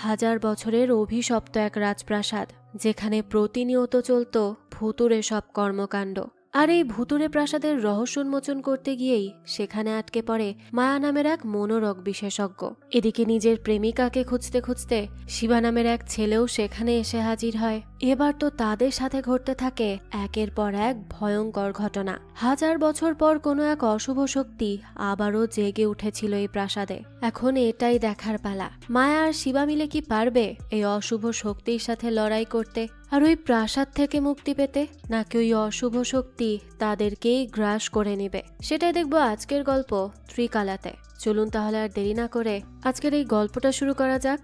হাজার বছরের অভিশপ্ত এক রাজপ্রাসাদ, যেখানে প্রতিনিয়ত চলত ভুতুড়ে সব কর্মকাণ্ড। আর এই ভুতুড়ে প্রাসাদের রহস্য উন্মোচন করতে গিয়েই সেখানে আটকে পড়ে মায়া নামের এক মনোরোগ বিশেষজ্ঞ। এদিকে নিজের প্রেমিকাকে খুঁজতে খুঁজতে শিবা নামের এক ছেলেও সেখানে এসে হাজির হয়। এবার তো তাদের সাথে ঘটতে থাকে একের পর এক ভয়ঙ্কর ঘটনা। হাজার বছর পর কোনো এক অশুভ শক্তি আবারও জেগে উঠেছিল এই প্রাসাদে। এখন এটাই দেখার পালা, মায়া আর শিবা মিলে কি পারবে এই অশুভ শক্তির সাথে লড়াই করতে, আর ওই প্রাসাদ থেকে মুক্তি পেতে, নাকি ওই অশুভ শক্তি তাদেরকেই গ্রাস করে নেবে। সেটাই দেখবো আজকের গল্প ত্রিকালাতে। চলুন তাহলে আর দেরি না করে আজকের এই গল্পটা শুরু করা যাক।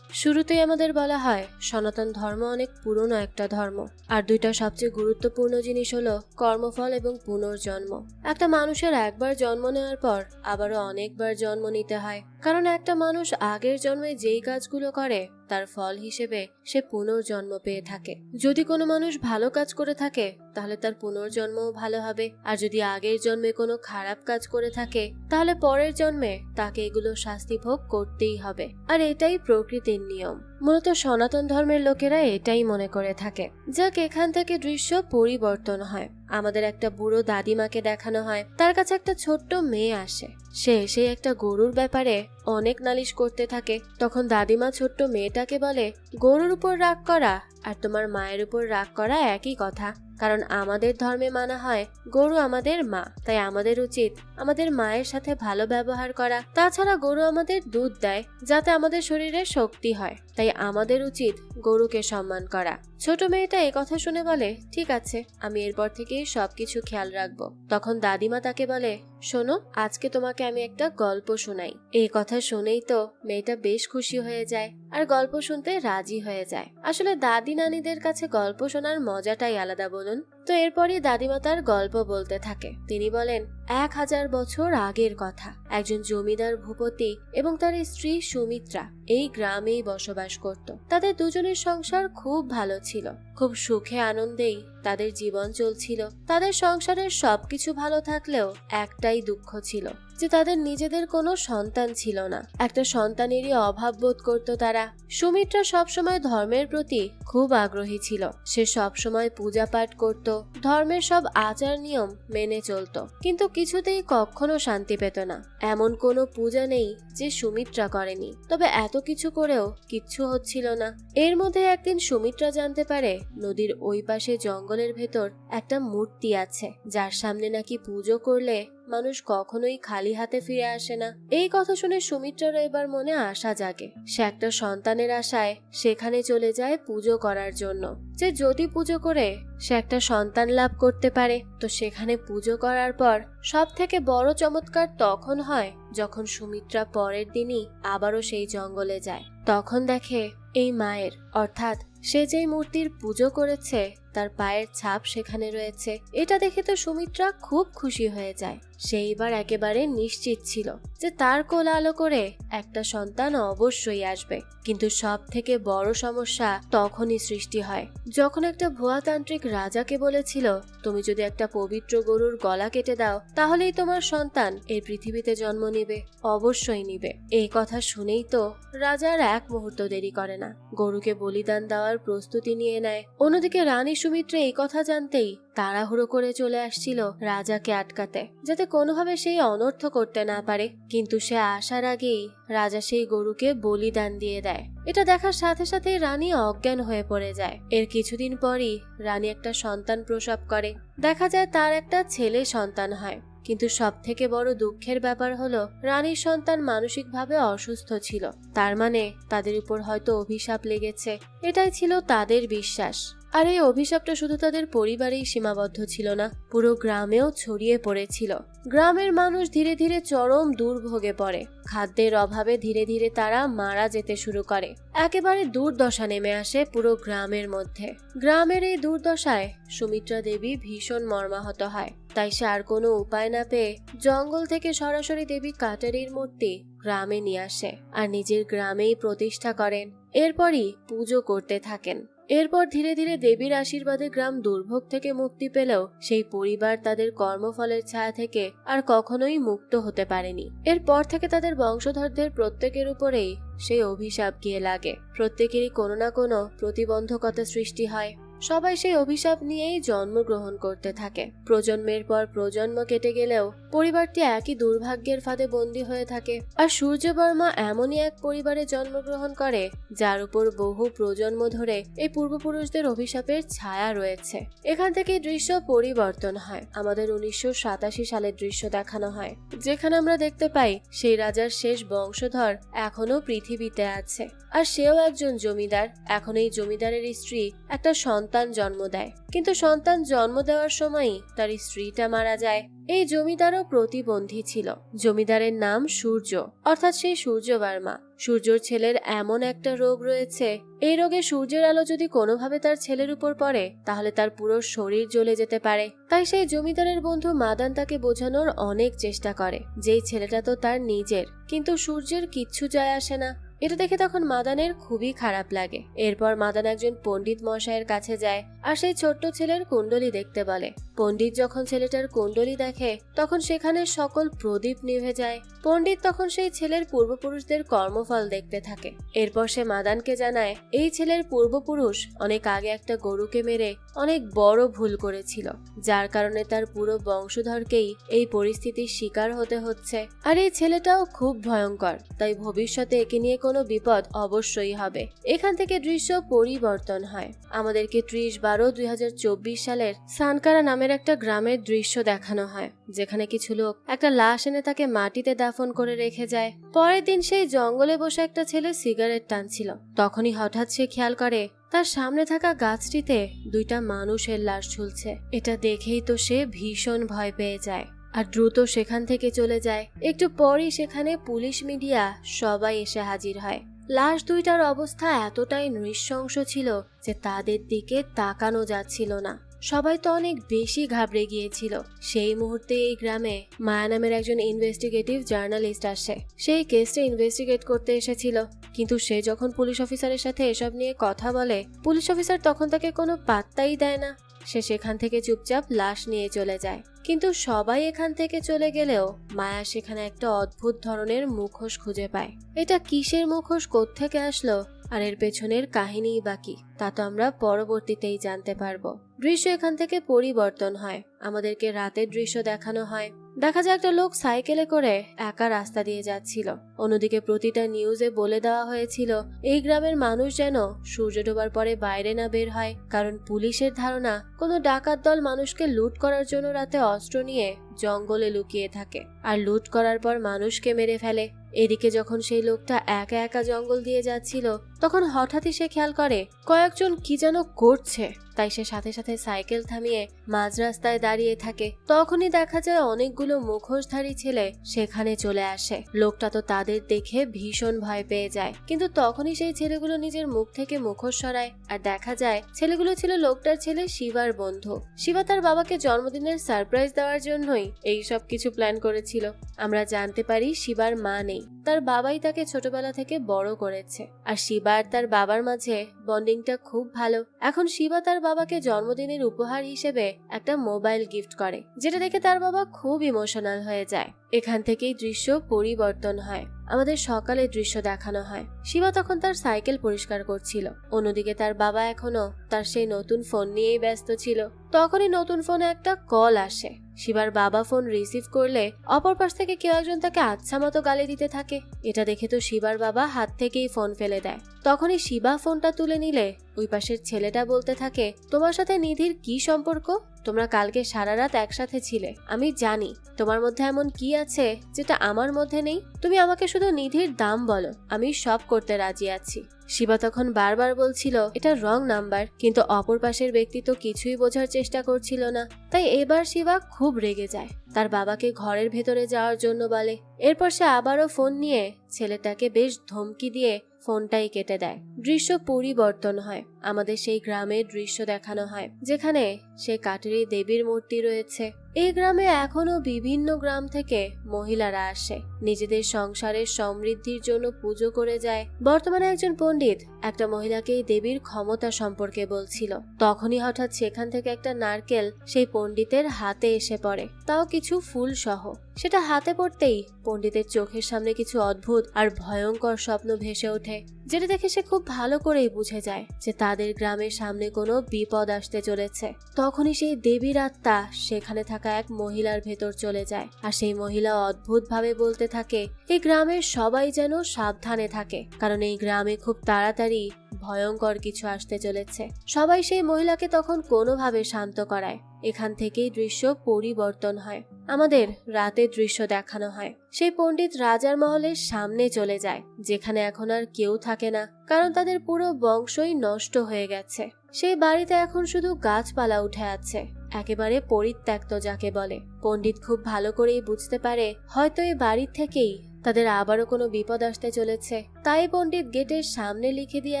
শুরুতেই আমাদের বলা হয় সনাতন ধর্ম অনেক পুরনো একটা ধর্ম, আর দুইটা সবচেয়ে গুরুত্বপূর্ণ জিনিস হলো কর্মফল এবং পুনর্জন্ম। একটা মানুষের একবার জন্ম নেওয়ার পর আবারও অনেকবার জন্ম নিতে হয়, কারণ একটা মানুষ আগের জন্মে যেই কাজগুলো করে তার ফল হিসেবে সে পুনর্জন্ম পেয়ে থাকে। যদি কোনো মানুষ ভালো কাজ করে থাকে তাহলে তার পুনর্জন্মও ভালো হবে, আর যদি আগের জন্মে কোনো খারাপ কাজ করে থাকে তাহলে পরের জন্মে তাকে এগুলো শাস্তি ভোগ করতেই হবে। আর এটাই প্রকৃতির নিয়ম। মূলত সনাতন ধর্মের লোকেরা এটাই মনে করে থাকে। যাক, এখান থেকে দৃশ্য পরিবর্তন হয়। আমাদের একটা বুড়ো দাদিমাকে দেখানো হয়, তার কাছে একটা ছোট্ট মেয়ে আসে। সে এসে একটা গরুর ব্যাপারে অনেক নালিশ করতে থাকে। তখন দাদিমা ছোট্ট মেয়েটাকে বলে, গরুর উপর রাগ করা আর তোমার মায়ের উপর রাগ করা একই কথা, কারণ আমাদের ধর্মে মানা হয় গরু আমাদের মা, তাই আমাদের উচিত আমাদের মায়ের সাথে ভালো ব্যবহার করা। তাছাড়া গরু আমাদের দুধ দেয় যাতে আমাদের শরীরে শক্তি হয়, তাই আমাদের উচিত গরুকে সম্মান করা। ছোট মেয়েটা এই কথা শুনে বলে, ঠিক আছে, আমি এরপর থেকেই সবকিছু খেয়াল রাখবো। তখন দাদিমা তাকে বলে, শোনো, আজকে তোমাকে আমি একটা গল্প শোনাই। এই কথা শুনেই তো মেয়েটা বেশ খুশি হয়ে যায় আর গল্প শুনতে রাজি হয়ে যায়। আসলে দাদি নানিদের কাছে গল্প শোনার মজাটাই আলাদা, বলুন তো। এরপরই দাদিমা তার গল্প বলতে থাকে। তিনি বলেন, 1000 বছর আগের কথা। একজন জমিদার ভূপতি এবং তার স্ত্রী সুমিত্রা এই গ্রামেই বসবাস করত। তাদের দুজনের সংসার খুব ভালো ছিল, খুব সুখে আনন্দেই তাদের জীবন চলছিল। তাদের সংসারের সবকিছু ভালো থাকলেও একটাই দুঃখ ছিল, যে তাদের নিজেদের কোনো সন্তান ছিল না। একটা সন্তানেরই অভাব বোধ করত তারা। সুমিত্রা সবসময় ধর্মের প্রতি খুব আগ্রহী ছিল। সে সবসময় পূজা পাঠ করত, ধর্মের সব আচার নিয়ম মেনে চলত, কিন্তু কিছুতেই কখনো শান্তি পেত না। এমন কোনো পূজা নেই যে সুমিত্রা করেনি, তবে এত কিছু করেও কিচ্ছু হচ্ছিল না। এর মধ্যে একদিন সুমিত্রা জানতে পারে নদীর ওই পাশে জঙ্গলের ভেতর একটা মূর্তি আছে, যার সামনে নাকি পুজো করলে মানুষ কখনোই খালি হাতে ফিরে আসে না। এই কথা শুনে সুমিত্রার এবার মনে আশা জাগে। সে একটা সন্তানের আশায় সেখানে চলে যায় পুজো করার জন্য, যে যদি পুজো করে সে একটা সন্তান লাভ করতে পারে। তো সেখানে পুজো করার পর সব থেকে বড় চমৎকার তখন হয় যখন সুমিত্রা পরের দিনই আবারও সেই জঙ্গলে যায়। তখন দেখে এই মায়ের, অর্থাৎ সে যেই মূর্তির পুজো করেছে তার পায়ের ছাপ সেখানে রয়েছে। এটা দেখে তো সুমিত্রা খুব খুশি হয়ে যায়। সে এবার একেবারে নিশ্চিত ছিল যে তার কোল আলো করে একটা সন্তান অবশ্যই আসবে। কিন্তু সব থেকে বড় সমস্যা তখনই সৃষ্টি হয় যখন একটা ভুয়াতান্ত্রিক রাজাকে বলেছিল, তুমি যদি একটা পবিত্র গরুর গলা কেটে দাও তাহলেই তোমার সন্তান এই পৃথিবীতে জন্ম নিবে, অবশ্যই নিবে। এই কথা শুনেই তো রাজার এক মুহূর্ত দেরি করে না, গরুকে বলিদান দেওয়ার প্রস্তুতি নিয়ে নেয়। অন্যদিকে রানী সুমিত্রা এই কথা জানতেই তাড়াহুড়ো করে চলে আসছিল রাজাকে আটকাতে, যাতে কোনোভাবে সেই অনর্থ করতে না পারে। কিন্তু সে আসার আগেই রাজা সেই গরুকে বলিদান দিয়ে দেয়। এটা দেখার সাথে সাথে রানী অজ্ঞান হয়ে পড়ে যায়। এর কিছুদিন পরই রানী একটা সন্তান প্রসব করে। দেখা যায় তার একটা ছেলে সন্তান হয়। কিন্তু সব থেকে বড় দুঃখের ব্যাপার হলো রানীর সন্তান মানসিকভাবে অসুস্থ ছিল। তার মানে তাদের উপর হয়তো অভিশাপ লেগেছে, এটাই ছিল তাদের বিশ্বাস। আর এই অভিশাপটা শুধু তাদের পরিবারেই সীমাবদ্ধ ছিল না, পুরো গ্রামেও ছড়িয়ে পড়েছিল। গ্রামের মানুষ ধীরে ধীরে চরম দুর্ভোগে পড়ে। খাদ্যের অভাবে ধীরে ধীরে তারা মারা যেতে শুরু করে। একেবারে দুর্দশা নেমে আসে পুরো গ্রামের মধ্যে। গ্রামের এই দুর্দশায় সুমিত্রা দেবী ভীষণ মর্মাহত হয়। তাই সে আর কোনো উপায় না পেয়ে জঙ্গল থেকে সরাসরি দেবী কাটারির মূর্তি গ্রামে নিয়ে আসে আর নিজের গ্রামেই প্রতিষ্ঠা করেন। এরপরই পুজো করতে থাকেন। এরপর ধীরে ধীরে দেবীর আশীর্বাদে গ্রাম দুর্ভোগ থেকে মুক্তি পেলেও সেই পরিবার তাদের কর্মফলের ছায়া থেকে আর কখনোই মুক্ত হতে পারেনি। এরপর থেকে তাদের বংশধরদের প্রত্যেকের উপরেই সেই অভিশাপ গিয়ে লাগে। প্রত্যেকেরই কোনো না কোনো প্রতিবন্ধকতা সৃষ্টি হয়। সবাই সেই অভিশাপ নিয়েই জন্মগ্রহণ করতে থাকে। প্রজন্মের পর প্রজন্ম কেটে গেলেও পরিবারটি একই দুর্ভাগ্যের ফাঁদে বন্দী হয়ে থাকে। আর সূর্যবর্মা এমনই এক পরিবারে জন্মগ্রহণ করে যার উপর বহু প্রজন্ম ধরে এই পূর্বপুরুষদের অভিশাপের ছায়া রয়েছে। এখান থেকে দৃশ্য পরিবর্তন হয়। আমাদের 1987 সালের দৃশ্য দেখানো হয়, যেখানে আমরা দেখতে পাই সেই রাজার শেষ বংশধর এখনো পৃথিবীতে আছে। আর সেও একজন জমিদার। এখন এই জমিদারের স্ত্রী একটা সন্তান জন্ম দেয়, কিন্তু সন্তান জন্ম দেওয়ার সময়ই তার স্ত্রীটা মারা যায়। এই জমিদারও প্রতিবন্ধী ছিল। জমিদারের নাম সূর্য, অর্থাৎ সেই সূর্যবর্মা। সূর্যর ছেলের এমন একটা রোগ রয়েছে, এই রোগে সূর্যের আলো যদি কোনোভাবে তার ছেলের উপর পড়ে তাহলে তার পুরো শরীর জ্বলে যেতে পারে। তাই সেই জমিদারের বন্ধু মাদান তাকে বোঝানোর অনেক চেষ্টা করে যে এই ছেলেটা তো তার নিজের, কিন্তু সূর্যের কিচ্ছু যায় আসে না। এটা দেখে তখন মাদানের খুবই খারাপ লাগে। এরপর মাদান একজন পণ্ডিত মশাইয়ের কাছে যায় আর সেই ছোট্ট ছেলের কুণ্ডলী দেখতে বলে। পণ্ডিত যখন ছেলেটার কুণ্ডলী দেখে তখন সেখানে সকল প্রদীপ নিভে যায়। পণ্ডিত তখন সেই ছেলের পূর্বপুরুষদের কর্মফল দেখতে থাকে। এরপর সে মাদানকে জানায় এই ছেলের পূর্বপুরুষ অনেক আগে একটা গরুকে মেরে অনেক বড় ভুল করেছিল, যার কারণে তার পুরো বংশধরকেই এই পরিস্থিতির শিকার হতে হচ্ছে। আর এই ছেলেটাও খুব ভয়ঙ্কর, তাই ভবিষ্যতে একে নিয়ে কোনো বিপদ অবশ্যই হবে। এখান থেকে দৃশ্য পরিবর্তন হয়। আমাদেরকে 30/12/2024 সালের সানকারা নামের একটা গ্রামের দৃশ্য দেখানো হয়, যেখানে কিছু লোক একটা লাশ এনে তাকে মাটিতে দাফন করে রেখে যায়। পরের দিন সেই জঙ্গলে বসে একটা ছেলে সিগারেট টানছিল। তখনই হঠাৎ সে খেয়াল করে তার সামনে থাকা গাছটিতে দুইটা মানুষের লাশ ঝুলছে। এটা দেখেই তো সে ভীষণ ভয় পেয়ে যায় আর দ্রুত সেখান থেকে চলে যায়। একটু পরই সেখানে পুলিশ, মিডিয়া সবাই এসে হাজির হয়। লাশ দুইটার অবস্থা এতটাই নৃশংস ছিল যে তাদের দিকে তাকানো যাচ্ছিল না। সবাই তো অনেক বেশি ঘাবড়ে গিয়েছিল। সেই মুহূর্তে এই গ্রামে মায়া নামের একজন ইনভেস্টিগেটিভ জার্নালিস্ট আসে। সেই কেসটা ইনভেস্টিগেট করতে এসেছিল, কিন্তু সে যখন পুলিশ অফিসারের সাথে এসব নিয়ে কথা বলে, পুলিশ অফিসার তখন তাকে কোনো পাত্তাই দেয় না। সে সেখান থেকে চুপচাপ লাশ নিয়ে চলে যায়। কিন্তু সবাই এখান থেকে চলে গেলেও মায়া সেখানে একটা অদ্ভুত ধরনের মুখোশ খুঁজে পায়। এটা কিসের মুখোশ, কোত্থেকে আসলো আর এর পেছনের কাহিনীই বাকি, তা তো আমরা পরবর্তীতেই জানতে পারবো। দৃশ্য এখান থেকে পরিবর্তন হয়। আমাদেরকে রাতের দৃশ্য দেখানো হয়। দেখা যায় একটা লোক সাইকেলে করে একা রাস্তা দিয়ে যাচ্ছিল। অন্যদিকে প্রতিটা নিউজে বলে দেওয়া হয়েছিল এই গ্রামের মানুষ যেন সূর্য ডোবার পরে বাইরে না বের হয়, কারণ পুলিশের ধারণা কোনো ডাকাত দল মানুষকে লুট করার জন্য রাতে অস্ত্র নিয়ে জঙ্গলে লুকিয়ে থাকে আর লুট করার পর মানুষকে মেরে ফেলে। এদিকে যখন সেই লোকটা একা একা জঙ্গল দিয়ে যাচ্ছিল তখন হঠাৎই সে খেয়াল করে কয়েকজন কি যেন করছে। তাই সে সাথে সাথে সাইকেল থামিয়ে মাঝ রাস্তায় দাঁড়িয়ে থাকে। তখনই দেখা যায় অনেকগুলো মুখোশধারী ছেলে সেখানে চলে আসে। লোকটা তো তাদের দেখে ভীষণ ভয় পেয়ে যায়, কিন্তু তখনই সেই ছেলেগুলো নিজের মুখ থেকে মুখোশ সরায় আর দেখা যায় ছেলেগুলো ছিল লোকটার ছেলে শিবার বন্ধু। শিবা তার বাবাকে জন্মদিনের সারপ্রাইজ দেওয়ার জন্যই এই সব কিছু প্ল্যান করেছিল। আমরা জানতে পারি শিবার মা নেই, তার বাবাই তাকে ছোটবেলা থেকে বড় করেছে। আর শিবা আর তার বাবার মাঝে বন্ডিংটা খুব ভালো। এখন শিবা তার বাবাকে জন্মদিনের উপহার হিসেবে একটা মোবাইল গিফট করে, যেটা দেখে তার বাবা খুব ইমোশনাল হয়ে যায়। এখান থেকেই দৃশ্য পরিবর্তন হয়। আমাদের সকালের দৃশ্য দেখানো হয়। শিবা তখন তার সাইকেল পরিষ্কার করছিল। অন্যদিকে তার বাবা এখনো তার সেই নতুন ফোন নিয়েই ব্যস্ত ছিল। তখনই নতুন ফোনে একটা কল আসে। শিবার বাবা ফোন রিসিভ করলে অপর পাশ থেকে কেউ একজন তাকে আচ্ছা মতো গালি দিতে থাকে। এটা দেখে তো শিবার বাবা হাত থেকেই ফোন ফেলে দেয়। তখনই শিবা ফোনটা তুলে নিলে ওই পাশের ছেলেটা বলতে থাকে, তোমার সাথে নিধির কি সম্পর্ক? তোমরা কালকে সারা রাত একসাথে ছিলে। আমি জানি তোমার মধ্যে এমন কি আছে যেটা আমার মধ্যে নেই। তুমি আমাকে শুধু নিধির দাম বলো, আমি সব করতে রাজি আছি। শিবা তখন বারবার বলছিল এটা রং নাম্বার, কিন্তু অপর পাশের ব্যক্তি তো কিছুই বোঝার চেষ্টা করছিল না। তাই এবার শিবা খুব রেগে যায়, তার বাবাকে ঘরের ভেতরে যাওয়ার জন্য বলে। এরপর সে আবারও ফোন নিয়ে ছেলেটাকে বেশ ধমকি দিয়ে ফোনটাই কেটে দেয়। দৃশ্য পরিবর্তন হয়। আমাদের সেই গ্রামের দৃশ্য দেখানো হয়, যেখানে সেই কাঠেরি দেবীর মূর্তি রয়েছে। এই গ্রামে এখনো বিভিন্ন গ্রাম থেকে মহিলারা আসে, নিজেদের সংসারের সমৃদ্ধির জন্য পুজো করে যায়। বর্তমানে একজন পণ্ডিত একটা মহিলাকে এই দেবীর ক্ষমতা সম্পর্কে বলছিল। তখনই হঠাৎ সেখান থেকে একটা নারকেল সেই পণ্ডিতের হাতে এসে পড়ে, তাও কিছু ফুল সহ। সেটা হাতে পড়তেই পণ্ডিতের চোখের সামনে কিছু অদ্ভুত আর ভয়ঙ্কর স্বপ্ন ভেসে ওঠে, যেটা দেখে সে খুব ভালো করেই বুঝে যায় যে তাদের গ্রামের সামনে কোনো বিপদ আসতে চলেছে। তখনই সেই দেবীর আত্মা সেখানে থাকা এক মহিলার ভেতর চলে যায়, আর সেই মহিলা অদ্ভুত ভাবে বলতে থাকে এই গ্রামের সবাই যেন সাবধানে থাকে, কারণ এই গ্রামে খুব তাড়াতাড়ি ভয়ঙ্কর কিছু আসতে চলেছে। সবাই সেই মহিলাকে তখন কোনোভাবে শান্ত করায়। এখান থেকেই দৃশ্য পরিবর্তন হয়, আমাদের রাতের দৃশ্য দেখানো হয়। সেই পণ্ডিত রাজার মহলের সামনে চলে যায়, যেখানে এখন আর কেউ থাকে না, কারণ তাদের পুরো বংশই নষ্ট হয়ে গেছে। সেই বাড়িতে এখন শুধু গাছপালা উঠে আছে, একেবারে পরিত্যক্ত যাকে বলে। পণ্ডিত খুব ভালো করেই বুঝতে পারে হয়তো এই বাড়ির থেকেই তাদের আবারও কোনো বিপদ আসতে চলেছে। তাই পণ্ডিত গেটের সামনে লিখে দিয়ে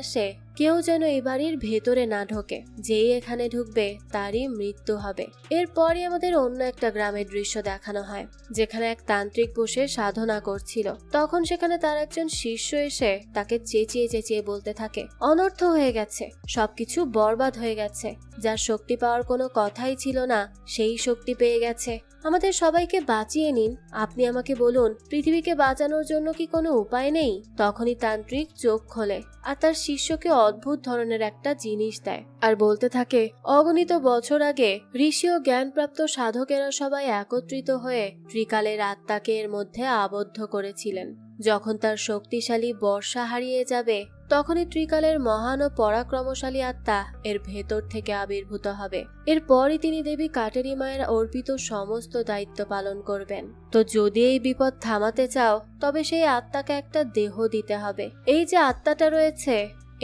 আসে কেউ যেন এই বাড়ির ভেতরে না ঢোকে, যেই এখানে ঢুকবে তারই মৃত্যু হবে। এরপরই আমাদের অন্য একটা গ্রামের দৃশ্য দেখানো হয়, যেখানে এক তান্ত্রিক বসে সাধনা করছিল। তখন সেখানে তার একজন শিষ্য এসে তাকে চেঁচিয়ে চেঁচিয়ে বলতে থাকে অনর্থ হয়ে গেছে, সবকিছু বরবাদ হয়ে গেছে, যার শক্তি পাওয়ার কোনো কথাই ছিল না সেই শক্তি পেয়ে গেছে। আমাদের সবাইকে বাঁচিয়ে নিন, আপনি আমাকে বলুন পৃথিবীকে বাঁচানোর জন্য কি কোনো উপায় নেই? তখনই তান্ত্রিক চোখ খোলে আর তার শিষ্যকে অদ্ভুত ধরনের একটা জিনিস দেয়, আর বলতে থাকে অগণিত বছর আগে ঋষি ও জ্ঞানপ্রাপ্ত সাধকেরা সবাই একত্রিত হয়ে ত্রিকালের আত্মাকে এর মধ্যে আবদ্ধ করেছিলেন। যখন তার শক্তিশালী বর্ষা হারিয়ে যাবে তখনই ত্রিকালের মহান ও পরাক্রমশালী আত্মা এর ভেতর থেকে আবির্ভূত হবে। এরপরই তিনি দেবী কাটেরি মায়ের অর্পিত সমস্ত দায়িত্ব পালন করবেন। তো যদি এই বিপদ থামাতে চাও তবে সেই আত্মাকে একটা দেহ দিতে হবে। এই যে আত্মাটা রয়েছে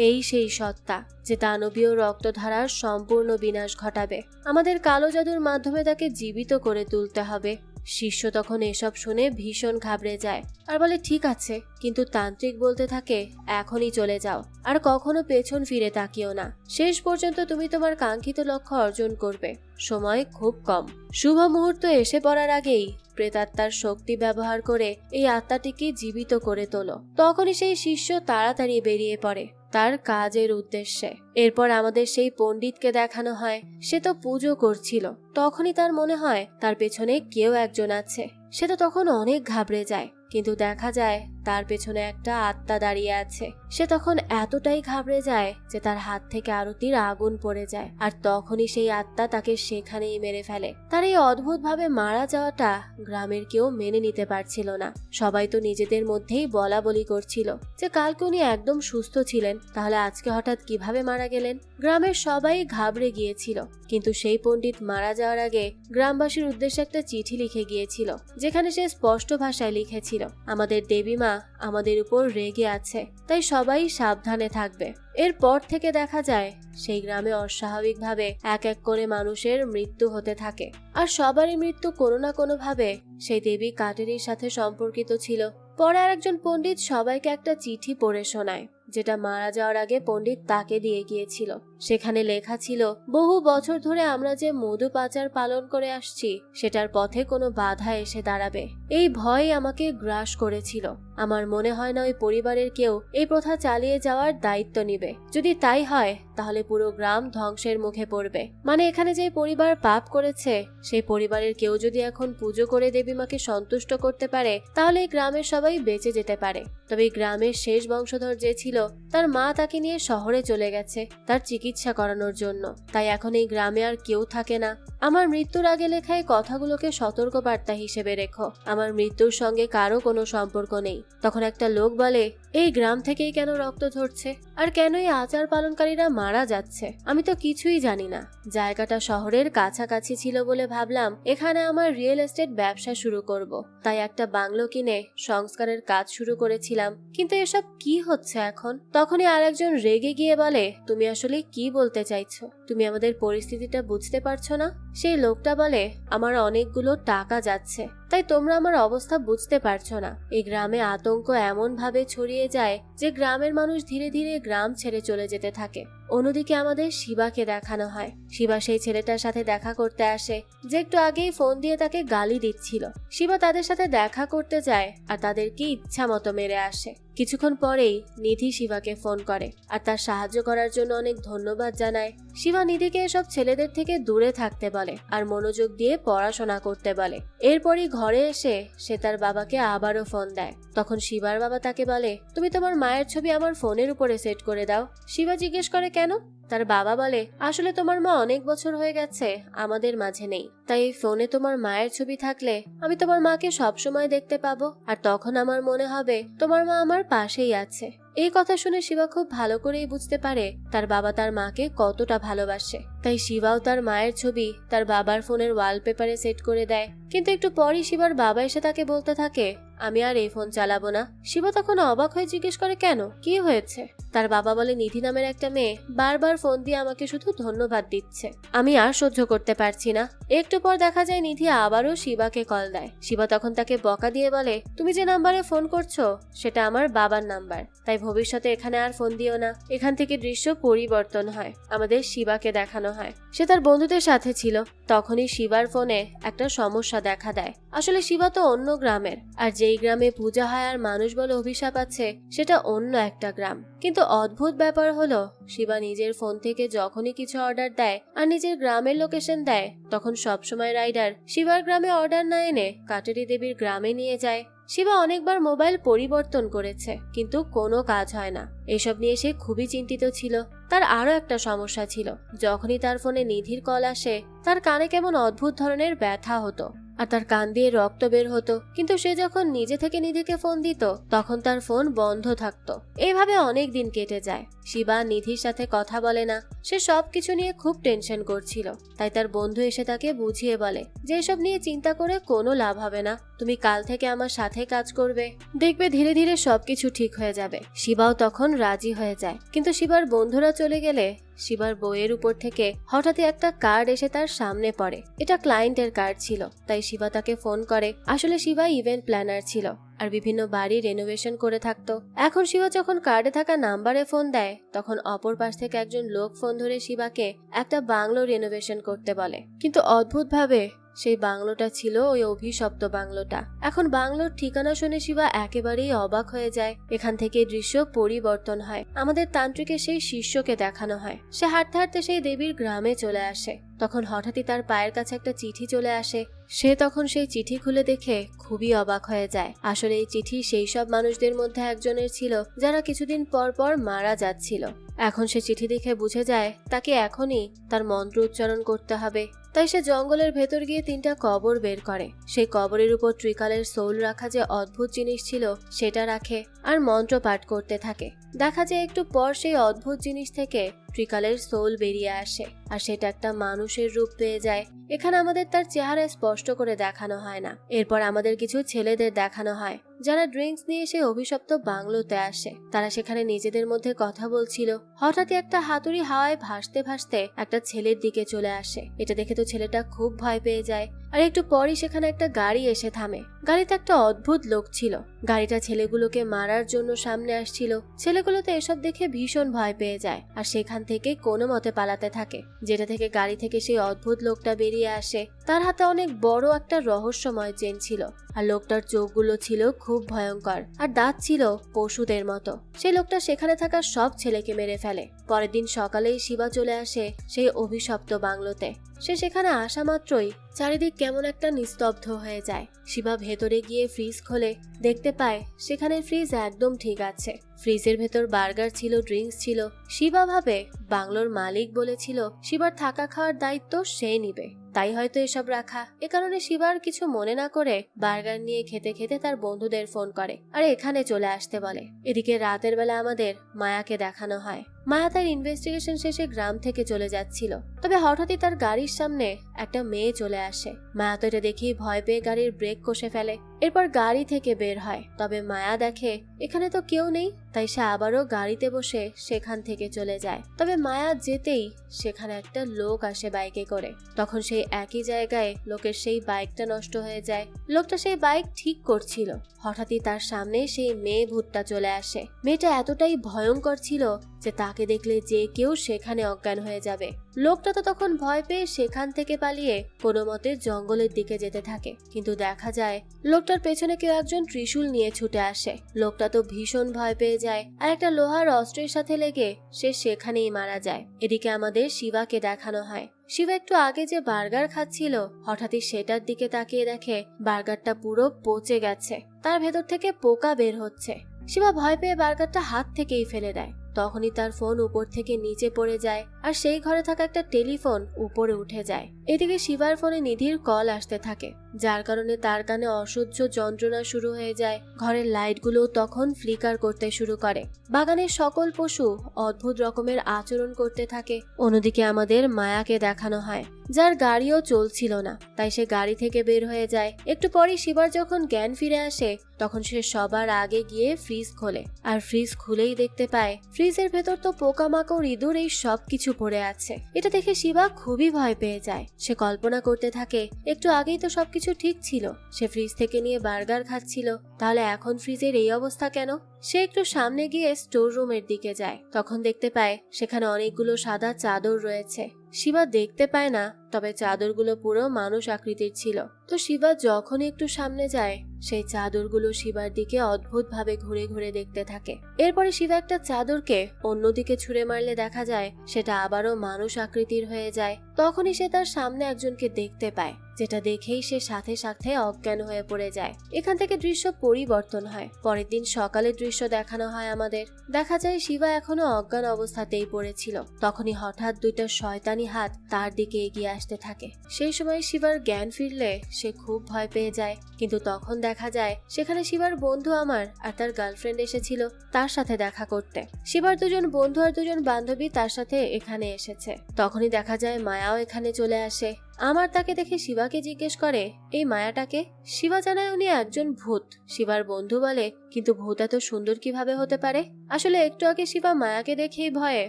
এই সেই সত্তা যে দানবীয় রক্তধারার সম্পূর্ণ বিনাশ ঘটাবে। আমাদের কালো জাদুর মাধ্যমে তাকে জীবিত করে তুলতে হবে। শিষ্য তখন এসব শুনে ভীষণ ঘাবড়ে যায় আর বলে ঠিক আছে, কিন্তু তান্ত্রিক বলতে থাকে এখনই চলে যাও, আর কখনো পেছন ফিরে তাকিও না। শেষ পর্যন্ত তুমি তোমার কাঙ্ক্ষিত লক্ষ্য অর্জন করবে, সময় খুব কম। শুভ মুহূর্ত এসে পড়ার আগেই প্রেতাত্মার শক্তি ব্যবহার করে এই আত্মাটিকে জীবিত করে তোলো। তখনই সেই শিষ্য তাড়াতাড়ি বেরিয়ে পড়ে তার কাজের উদ্দেশ্যে। এরপর আমাদের সেই পণ্ডিতকে দেখানো হয়, সে তো পুজো করছিল। তখনই তার মনে হয় তার পেছনে কেউ একজন আছে। সে তো তখন অনেক ঘাবড়ে যায়, কিন্তু দেখা যায় তার পেছনে একটা আত্মা দাঁড়িয়ে আছে। সে তখন এতটাই ঘাবড়ে যায় যে তার হাত থেকে আরতির আগুন পড়ে যায়, আর তখনই সেই আত্মা তাকে সেখানেই মেরে ফেলে। তার এই অদ্ভুত ভাবে মারা যাওয়াটা গ্রামের কেউ মেনে নিতে পারছিল না। সবাই তো নিজেদের মধ্যেই বলা বলি করছিল যে কালকে উনি একদম সুস্থ ছিলেন, তাহলে আজকে হঠাৎ কিভাবে মারা গেলেন। গ্রামের সবাই ঘাবড়ে গিয়েছিল, কিন্তু সেই পণ্ডিত মারা যাওয়ার আগে গ্রামবাসীর উদ্দেশ্যে একটা চিঠি লিখে গিয়েছিল, যেখানে সে স্পষ্ট ভাষায় লিখেছিল আমাদের দেবী মা আমাদের উপর রেগে আছে, তাই সবাই সাবধানে থাকবে। এরপর থেকে দেখা যায় সেই গ্রামে অস্বাভাবিকভাবে এক এক করে মানুষের মৃত্যু হতে থাকে, আর সবারই মৃত্যু কোনো না কোনো ভাবে সেই দেবী কাটেরির সাথে সম্পর্কিত ছিল। পরে আরেকজন পণ্ডিত সবাইকে একটা চিঠি পড়ে শোনায়, যেটা মারা যাওয়ার আগে পণ্ডিত তাকে দিয়ে গিয়েছিল। সেখানে লেখা ছিল বহু বছর ধরে আমরা যে মধু পাচার পালন করে আসছি সেটার পথে কোনো বাধা এসে দাঁড়াবে, এই ভয় আমাকে গ্রাস করেছিল। আমার মনে হয় না ওই পরিবারের কেউ এই প্রথা চালিয়ে যাওয়ার দায়িত্ব নিবে। যদি তাই হয় তাহলে পুরো গ্রাম ধ্বংসের মুখে পড়বে। মানে এখানে যে পরিবার পাপ করেছে সেই পরিবারের কেউ যদি এখন পুজো করে দেবী মাকে সন্তুষ্ট করতে পারে তাহলে এই গ্রামের সবাই বেঁচে যেতে পারে। তবে এই গ্রামের শেষ বংশধর যে ছিল তার মা তাকে নিয়ে শহরে চলে গেছে তার চিকিৎসা করানোর জন্য, তাই এখন এই গ্রামে আর কেউ থাকে না। আমার মৃত্যুর আগে লেখা এই কথাগুলোকে সতর্কবার্তা হিসেবে রেখো, আমার মৃত্যুর সঙ্গে কারো কোনো সম্পর্ক নেই। তখন একটা লোক বলে এই গ্রাম থেকেই কেন রক্ত ঝরছে, আর কেন এই আচার পালনকারীরা মারা যাচ্ছে? আমি তো কিছুই জানি না। জায়গাটা শহরের কাছাকাছি ছিল বলে ভাবলাম এখানে আমার রিয়েল এস্টেট ব্যবসা শুরু করব, তাই একটা বাংলো কিনে সংস্কারের কাজ শুরু করেছিলাম। কিন্তু এসব কি হচ্ছে এখন? তখনই আরেকজন রেগে গিয়ে বলে তুমি আসলে কি বলতে চাইছো? তুমি আমাদের পরিস্থিতিটা বুঝতে পারছো না? সেই লোকটা বলে, আমার অনেকগুলো টাকা যাচ্ছে, তাই তোমরা আমার অবস্থা বুঝতে পারছো না। এই গ্রামে আতঙ্ক এমন ভাবে ছড়িয়ে যায় যে গ্রামের মানুষ ধীরে ধীরে গ্রাম ছেড়ে চলে যেতে থাকে। অন্যদিকে আমাদের শিবাকে দেখানো হয়। শিবা সেই ছেলেটার সাথে দেখা করতে আসে যে একটু আগেই ফোন দিয়ে তাকে গালি দিচ্ছিল। শিবা তাদের সাথে দেখা করতে যায় আর তাদেরকে ইচ্ছা মতো মেরে আসে। কিছুক্ষণ পরেই নিধি শিবাকে ফোন করে আর তার সাহায্য করার জন্য অনেক ধন্যবাদ জানায়। শিবা নিধিকে এসব ছেলেদের থেকে দূরে থাকতে বলে আর মনোযোগ দিয়ে পড়াশোনা করতে বলে। এরপরই ঘরে এসে সে তার বাবাকে আবারও ফোন দেয়। তখন শিবার বাবা তাকে বলে, তুমি তোমার মায়ের ছবি আমার ফোনের উপরে সেট করে দাও। শিবা জিজ্ঞেস করে, কেন? তার বাবা বলে, আসলে তোমার মা অনেক বছর হয়ে গেছে আমাদের মাঝে নেই, তাই এই ফোনে তোমার মায়ের ছবি থাকলে আমি তোমার মাকে সবসময় দেখতে পাবো আর তখন আমার মনে হবে তোমার মা আমার পাশেই আছে। এই কথা শুনে শিবা খুব ভালো করেই বুঝতে পারে তার বাবা তার মাকে কতটা ভালোবাসে। তাই শিবাও তার মায়ের ছবি তার বাবার ফোনের ওয়ালপেপারে সেট করে দেয়। কিন্তু একটু পরই শিবার বাবা এসে তাকে বলতে থাকে, আমি আর এই ফোন চালাবো না। শিবা তখন অবাক হয়ে জিজ্ঞেস করে, কেন, কি হয়েছে? তার বাবা বলে, নিধি নামের একটা মেয়ে বারবার ফোন দিয়ে আমাকে শুধু ধন্যবাদ দিচ্ছে, আমি আর সহ্য করতে পারছি না। একটু পর দেখা যায় নিধি আবারও শিবাকে কল দেয়। শিবা তখন তাকে বকা দিয়ে বলে, তুমি যে নাম্বারে ফোন করছো সেটা আমার বাবার নাম্বার, তাই ভবিষ্যতে এখানে আর ফোন দিও না। এখান থেকে দৃশ্য পরিবর্তন হয়। আমাদের শিবাকে দেখানো হয় সে তার বন্ধুদের সাথে ছিল। তখনই শিবার ফোনে একটা সমস্যা দেখা দেয়। আসলে শিবা তো অন্য গ্রামের, আর যেই গ্রামে পূজা হয় আর মানুষ বলে অভিশাপ আছে সেটা অন্য একটা গ্রাম। কিন্তু অদ্ভুত ব্যাপার হলো, শিবা নিজের ফোন থেকে যখনই কিছু অর্ডার দেয় আর নিজের গ্রামের লোকেশন দেয়, তখন সবসময় রাইডার শিবার গ্রামে অর্ডার না এনে কাটেরি দেবীর গ্রামে নিয়ে যায়। শিবা অনেকবার মোবাইল পরিবর্তন করেছে কিন্তু কোনো কাজ হয় না। এসব নিয়ে সে খুবই চিন্তিত ছিল। তার আরো একটা সমস্যা ছিল, যখনই তার ফোনে নিধির কল আসে তার কানে কেমন অদ্ভুত ধরনের ব্যথা হতো আর তার কান দিয়ে রক্ত বের হতো। কিন্তু সে যখন নিজে থেকে নিধিকে ফোন দিত তখন তার ফোন বন্ধ থাকতো। এইভাবে অনেক দিন কেটে যায়। শিবা নিধির সাথে কথা বলে না। সে সবকিছু নিয়ে খুব টেনশন করছিল। তাই তার বন্ধু এসে তাকে বুঝিয়ে বলে যে এসব নিয়ে চিন্তা করে কোনো লাভ হবে না, তুমি কাল থেকে আমার সাথে কাজ করবে, দেখবে ধীরে ধীরে সবকিছু ঠিক হয়ে যাবে। শিবাও তখন রাজি হয়ে যায়। কিন্তু শিবার বন্ধুরা চলে গেলে শিবার বইয়ের উপর থেকে হঠাৎই একটা কার্ড এসে তার সামনে পড়ে। এটা ক্লায়েন্টের কার্ড ছিল। তাই শিবা তাকে ফোন করে। আসলে শিবা ইভেন্ট প্ল্যানার ছিল আর বিভিন্ন বাড়ি রেনোভেশন করে থাকতো। এখন শিবা যখন কার্ডে থাকা নাম্বারে ফোন দেয় তখন অপর পাশ থেকে একজন লোক ফোন ধরে শিবাকে একটা বাংলো রেনোভেশন করতে বলে। কিন্তু অদ্ভুতভাবে সেই বাংলোটা ছিল ওই অভিশপ্ত বাংলোটা। এখন বাংলোর ঠিকানা শুনে শিবা একেবারেই অবাক হয়ে যায়। এখান থেকে দৃশ্য পরিবর্তন হয়। আমাদের তান্ত্রিকের সেই শিষ্যকে দেখানো হয়। সে হাঁটতে হাঁটতে সেই দেবীর গ্রামে চলে আসে। তখন হঠাৎই তার পায়ের কাছে একটা চিঠি চলে আসে। সে তখন সেই চিঠি খুলে দেখে খুবই অবাক হয়ে যায়। আসলে এই চিঠি সেই সব মানুষদের মধ্যে একজনের ছিল যারা কিছুদিন পর পর মারা যাচ্ছিল। এখন সে চিঠি দেখে বুঝে যায় তাকে এখনই তার মন্ত্র উচ্চারণ করতে হবে। তাই সে জঙ্গলের ভেতর গিয়ে 3টা কবর বের করে। সেই কবরের উপর ত্রিকালের সোল রাখা যে অদ্ভুত জিনিস ছিল সেটা রাখে আর মন্ত্র পাঠ করতে থাকে। দেখা যায় একটু পর সেই অদ্ভুত জিনিস থেকে ত্রিকালের সোল বেরিয়ে আসে আর সেটা একটা মানুষের রূপ পেয়ে যায়। এখানে আমাদের তার চেহারা স্পষ্ট করে দেখানো হয় না। এরপর আমাদের কিছু ছেলেদের দেখানো হয় যারা ড্রিঙ্কস নিয়ে সে অভিশপ্ত বাংলোতে আসে। তারা সেখানে নিজেদের মধ্যে কথা বলছিল। হঠাৎই একটা হাতুড়ি হাওয়ায় ভাসতে ভাসতে একটা ছেলের দিকে চলে আসে। এটা দেখে তো ছেলেটা খুব ভয় পেয়ে যায়। আর একটু পরই সেখানে একটা গাড়ি এসে থামে। গাড়িতে একটা অদ্ভুত লোক ছিল। গাড়িটা ছেলেগুলোকে মারার জন্য সামনে আসছিল। ছেলেগুলো তো এসব দেখে ভীষণ ভয় পেয়ে যায় আর সেখান থেকে কোনো মতে পালাতে থাকে। যেটা থেকে গাড়ি থেকে সেই অদ্ভুত লোকটা বেরিয়ে আসে। তার হাতে অনেক বড় একটা রহস্যময় চেন ছিল আর লোকটার চোখগুলো ছিল খুব ভয়ঙ্কর আর দাঁত ছিল পশুদের মতো। সেই লোকটা সেখানে থাকা সব ছেলেকে মেরে ফেলে। পরের দিন সকালেই শিবা চলে আসে সেই অভিশপ্ত বাংলোতে। সে সেখানে আসা মাত্রই চারিদিক কেমন একটা নিস্তব্ধ হয়ে যায়। শিবা ভেতরে গিয়ে ফ্রিজ খোলে, দেখতে পায় সেখানে ফ্রিজ একদম ঠিক আছে। ফ্রিজের ভেতর বার্গার ছিল, ড্রিঙ্কস ছিল। শিবা ভাবে বাংলোর মালিক বলেছিল শিবার থাকা খাওয়ার দায়িত্ব সে নিবে, তাই হয়তো এসব রাখা। এ কারণে শিবার কিছু মনে না করে বার্গার নিয়ে খেতে খেতে তার বন্ধুদের ফোন করে আর এখানে চলে আসতে বলে। এদিকে রাতের বেলা আমাদের মায়াকে দেখানো হয়। মায়া তার ইনভেস্টিগেশন শেষে গ্রাম থেকে চলে যাচ্ছিল, তবে হঠাৎই তার গাড়ির সামনে একটা মেয়ে চলে আসে। মায়া তো এটা দেখেই ভয় পেয়ে গাড়ির ব্রেক কষে ফেলে। এরপর গাড়ি থেকে বের হয়, তবে মায়া দেখে এখানে তো কেউ নেই, তাই সে আবারও গাড়িতে বসে সেখান থেকে চলে যায়। তবে মায়া যেতেই সেখানে একটা লোক আসে বাইকে করে। তখন সেই একই জায়গায় লোকের সেই বাইকটা নষ্ট হয়ে যায়। লোকটা সেই বাইক ঠিক করছিল, হঠাৎই তার সামনে সেই মেয়ে ভূতটা চলে আসে। মেয়েটা এতটাই ভয়ঙ্কর ছিল যে তাকে দেখলে যে কেউ সেখানে অজ্ঞান হয়ে যাবে। লোকটা তো তখন ভয় পেয়ে সেখান থেকে পালিয়ে কোনো মতে জঙ্গলের দিকে যেতে থাকে, কিন্তু দেখা যায় লোকটার পেছনে কেউ একজন ত্রিশূল নিয়ে ছুটে আসে। লোকটা তো ভীষণ ভয় পেয়ে যায়, আর একটা লোহার অস্ত্রের সাথে লেগে সে সেখানেই মারা যায়। এদিকে আমাদের শিবাকে দেখানো হয়। শিবা একটু আগে যে বার্গার খাচ্ছিল, হঠাৎই সেটার দিকে তাকিয়ে দেখে বার্গারটা পুরো পচে গেছে, তার ভেতর থেকে পোকা বের হচ্ছে। শিবা ভয় পেয়ে বার্গারটা হাত থেকেই ফেলে দেয়। তখনই তার ফোন উপর থেকে নিচে পড়ে যায়, আর সেই ঘরে থাকা একটা টেলিফোন উপরে উঠে যায়। এদিকে শিবার ফোনে নিধির কল আসতে থাকে, যার কারণে তার কানে অসহ্য যন্ত্রণা শুরু হয়ে যায়। ঘরের লাইটগুলো তখন ফ্লিকার করতে শুরু করে। বাগানের সকল পশু অদ্ভুত রকমের আচরণ করতে থাকে। অন্যদিকে আমাদের মায়াকে দেখানো হয়, যার গাড়িও চলছিল না, তাই সে গাড়ি থেকে বের হয়ে যায়। একটু পরেই শিবার যখন জ্ঞান ফিরে আসে, তখন সে সবার আগে গিয়ে ফ্রিজ খোলে, আর ফ্রিজ খুলেই দেখতে পায় ফ্রিজের ভেতর তো পোকামাকড়, ইঁদুর এই সবকিছু পড়ে আছে। এটা দেখে শিবা খুবই ভয় পেয়ে যায়। সে কল্পনা করতে থাকে একটু আগেই তো সবকিছু ঠিক ছিল, সে ফ্রিজ থেকে নিয়ে বার্গার খাচ্ছিল, তাহলে এখন ফ্রিজের এই অবস্থা কেন? সে একটু সামনে গিয়ে স্টোর রুমের দিকে যায়, তখন দেখতে পায় সেখানে অনেকগুলো সাদা চাদর রয়েছে। শিবা দেখতে পায় না, তবে চাদরগুলো পুরো মানুষ আকৃতির ছিল। তো শিবা যখনই একটু সামনে যায়, সেই চাদরগুলো শিবার দিকে অদ্ভুত ভাবে ঘুরে ঘুরে দেখতে থাকে। এরপরে শিবা একটা চাদরকে অন্যদিকে ছুঁড়ে মারলে দেখা যায় সেটা আবারও মানুষ আকৃতির হয়ে যায়। তখনই সে তার সামনে একজনকে দেখতে পায়, যেটা দেখেই সে সাথে সাথে অজ্ঞান হয়ে পড়ে যায়। এখান থেকে দৃশ্য পরিবর্তন হয়। পরের দিন সকালের দৃশ্য দেখানো হয় আমাদের। দেখা যায় শিবা এখনো অজ্ঞান অবস্থাতেই পড়েছিল। তখনই হঠাৎ দুইটা শয়তানি হাত তার দিকে এগিয়ে আসতে থাকে। সেই সময় শিবার জ্ঞান ফিরলে সে খুব ভয় পেয়ে যায়, কিন্তু তখন দেখা যায় সেখানে শিবার বন্ধু আমার আর তার গার্লফ্রেন্ড এসেছিল তার সাথে দেখা করতে। শিবার দুজন বন্ধু আর দুজন বান্ধবী তার সাথে এখানে এসেছে। তখনই দেখা যায় মায়াও এখানে চলে আসে। আমার তাকে দেখে শিবাকে জিজ্ঞেস করে এই মায়াটাকে। শিবা জানায় উনি একজন ভূত। শিবার বন্ধু বলে কিন্তু ভূত এত সুন্দর কিভাবে হতে পারে? আসলে একটু আগে শিবা মায়াকে দেখেই ভয়ে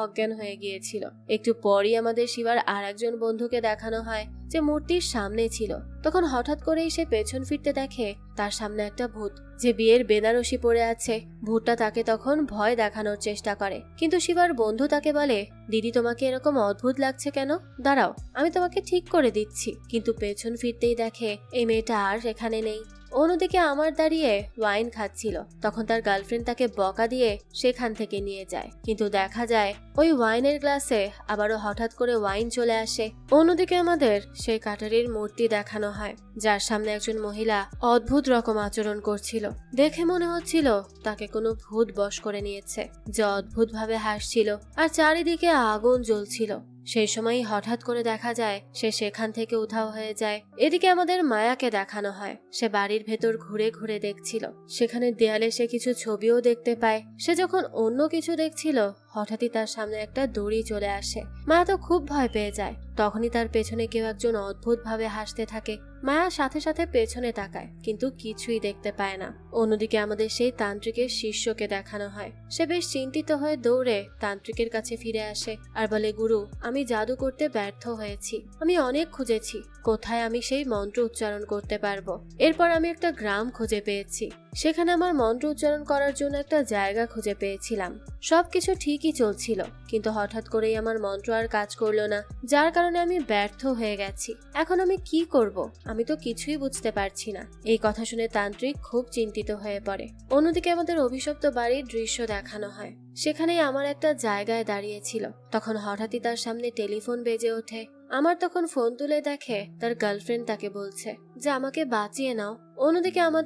অজ্ঞান হয়ে গিয়েছিল। একটু পরই আমাদের শিবার আর একজন বন্ধুকে দেখানো হয়, যে মূর্তির সামনে ছিল। তখন হঠাৎ করেই সে পেছন ফিরতে দেখে তার সামনে একটা ভূত, যে বিয়ের বেনারসি পরে আছে। ভূতটা তাকে তখন ভয় দেখানোর চেষ্টা করে, কিন্তু শিবার বন্ধু তাকে বলে দিদি তোমাকে এরকম অদ্ভুত লাগছে কেন? দাঁড়াও, আমি তোমাকে ঠিক করে দিচ্ছি। কিন্তু পেছন ফিরতেই দেখে এই মেয়েটা আর সেখানে নেই। অন্যদিকে আমার দাঁড়িয়ে ওয়াইন খাচ্ছিল। তখন তার গার্লফ্রেন্ড তাকে বকা দিয়ে সেখান থেকে নিয়ে যায়, কিন্তু দেখা যায় ওই ওয়াইনের গ্লাসে আবারও হঠাৎ করে ওয়াইন চলে আসে। অন্যদিকে আমাদের সেই কাটারির মূর্তি দেখানো হয়, যার সামনে একজন মহিলা অদ্ভুত রকম আচরণ করছিল। দেখে মনে হচ্ছিল তাকে কোনো ভূত বশ করে নিয়েছে, যে অদ্ভুত ভাবে হাসছিল আর চারিদিকে আগুন জ্বলছিল। সেই সময় হঠাৎ করে দেখা যায় সে সেখান থেকে উধাও হয়ে যায়। এদিকে আমাদের মায়াকে দেখানো হয়, সে বাড়ির ভেতর ঘুরে ঘুরে দেখছিল। সেখানে দেয়ালে সে কিছু ছবিও দেখতে পায়। সে যখন অন্য কিছু দেখছিল, হঠাৎই তার সামনে একটা দড়ি চলে আসে। মায়া তো খুব ভয় পেয়ে যায়। তখনই তার পেছনে কেউ একজন অদ্ভুত ভাবে হাসতে থাকে। মায়া সাথে সাথে পেছনে তাকায়, কিন্তু কিছুই দেখতে পায় না। অন্যদিকে আমাদের সেই তান্ত্রিকের শিষ্যকে দেখানো হয়। সে বেশ চিন্তিত হয়ে দৌড়ে তান্ত্রিকের কাছে ফিরে আসে আর বলে গুরু, আমি জাদু করতে ব্যর্থ হয়েছি। আমি অনেক খুঁজেছি কোথায় আমি সেই মন্ত্র উচ্চারণ করতে পারবো। এরপর আমি একটা গ্রাম খুঁজে পেয়েছি। সেখানে আমার মন্ত্র উচ্চারণ করার জন্য একটা জায়গা খুঁজে পেয়েছিলাম। সবকিছু ঠিকই চলছিল, কিন্তু হঠাৎ করেই আমার মন্ত্র আর কাজ করলো না, যার কারণে আমি ব্যর্থ হয়ে গেছি। এখন আমি কি করব? আমি তো কিছুই বুঝতে পারছি না। এই কথা শুনে তান্ত্রিক খুব চিন্তিত হয়ে পড়ে। অন্যদিকে আমাদের অভিশপ্ত বাড়ির দৃশ্য দেখানো হয়। সেখানেই আমার একটা জায়গায় দাঁড়িয়েছিল। তখন হঠাৎই তার সামনে টেলিফোন বেজে ওঠে। আমার তখন ফোন তুলে দেখে তার গার্লফ্রেন্ড তাকে বলছে যে আমাকে বাঁচিয়ে নাও। অন্যদিকে আমার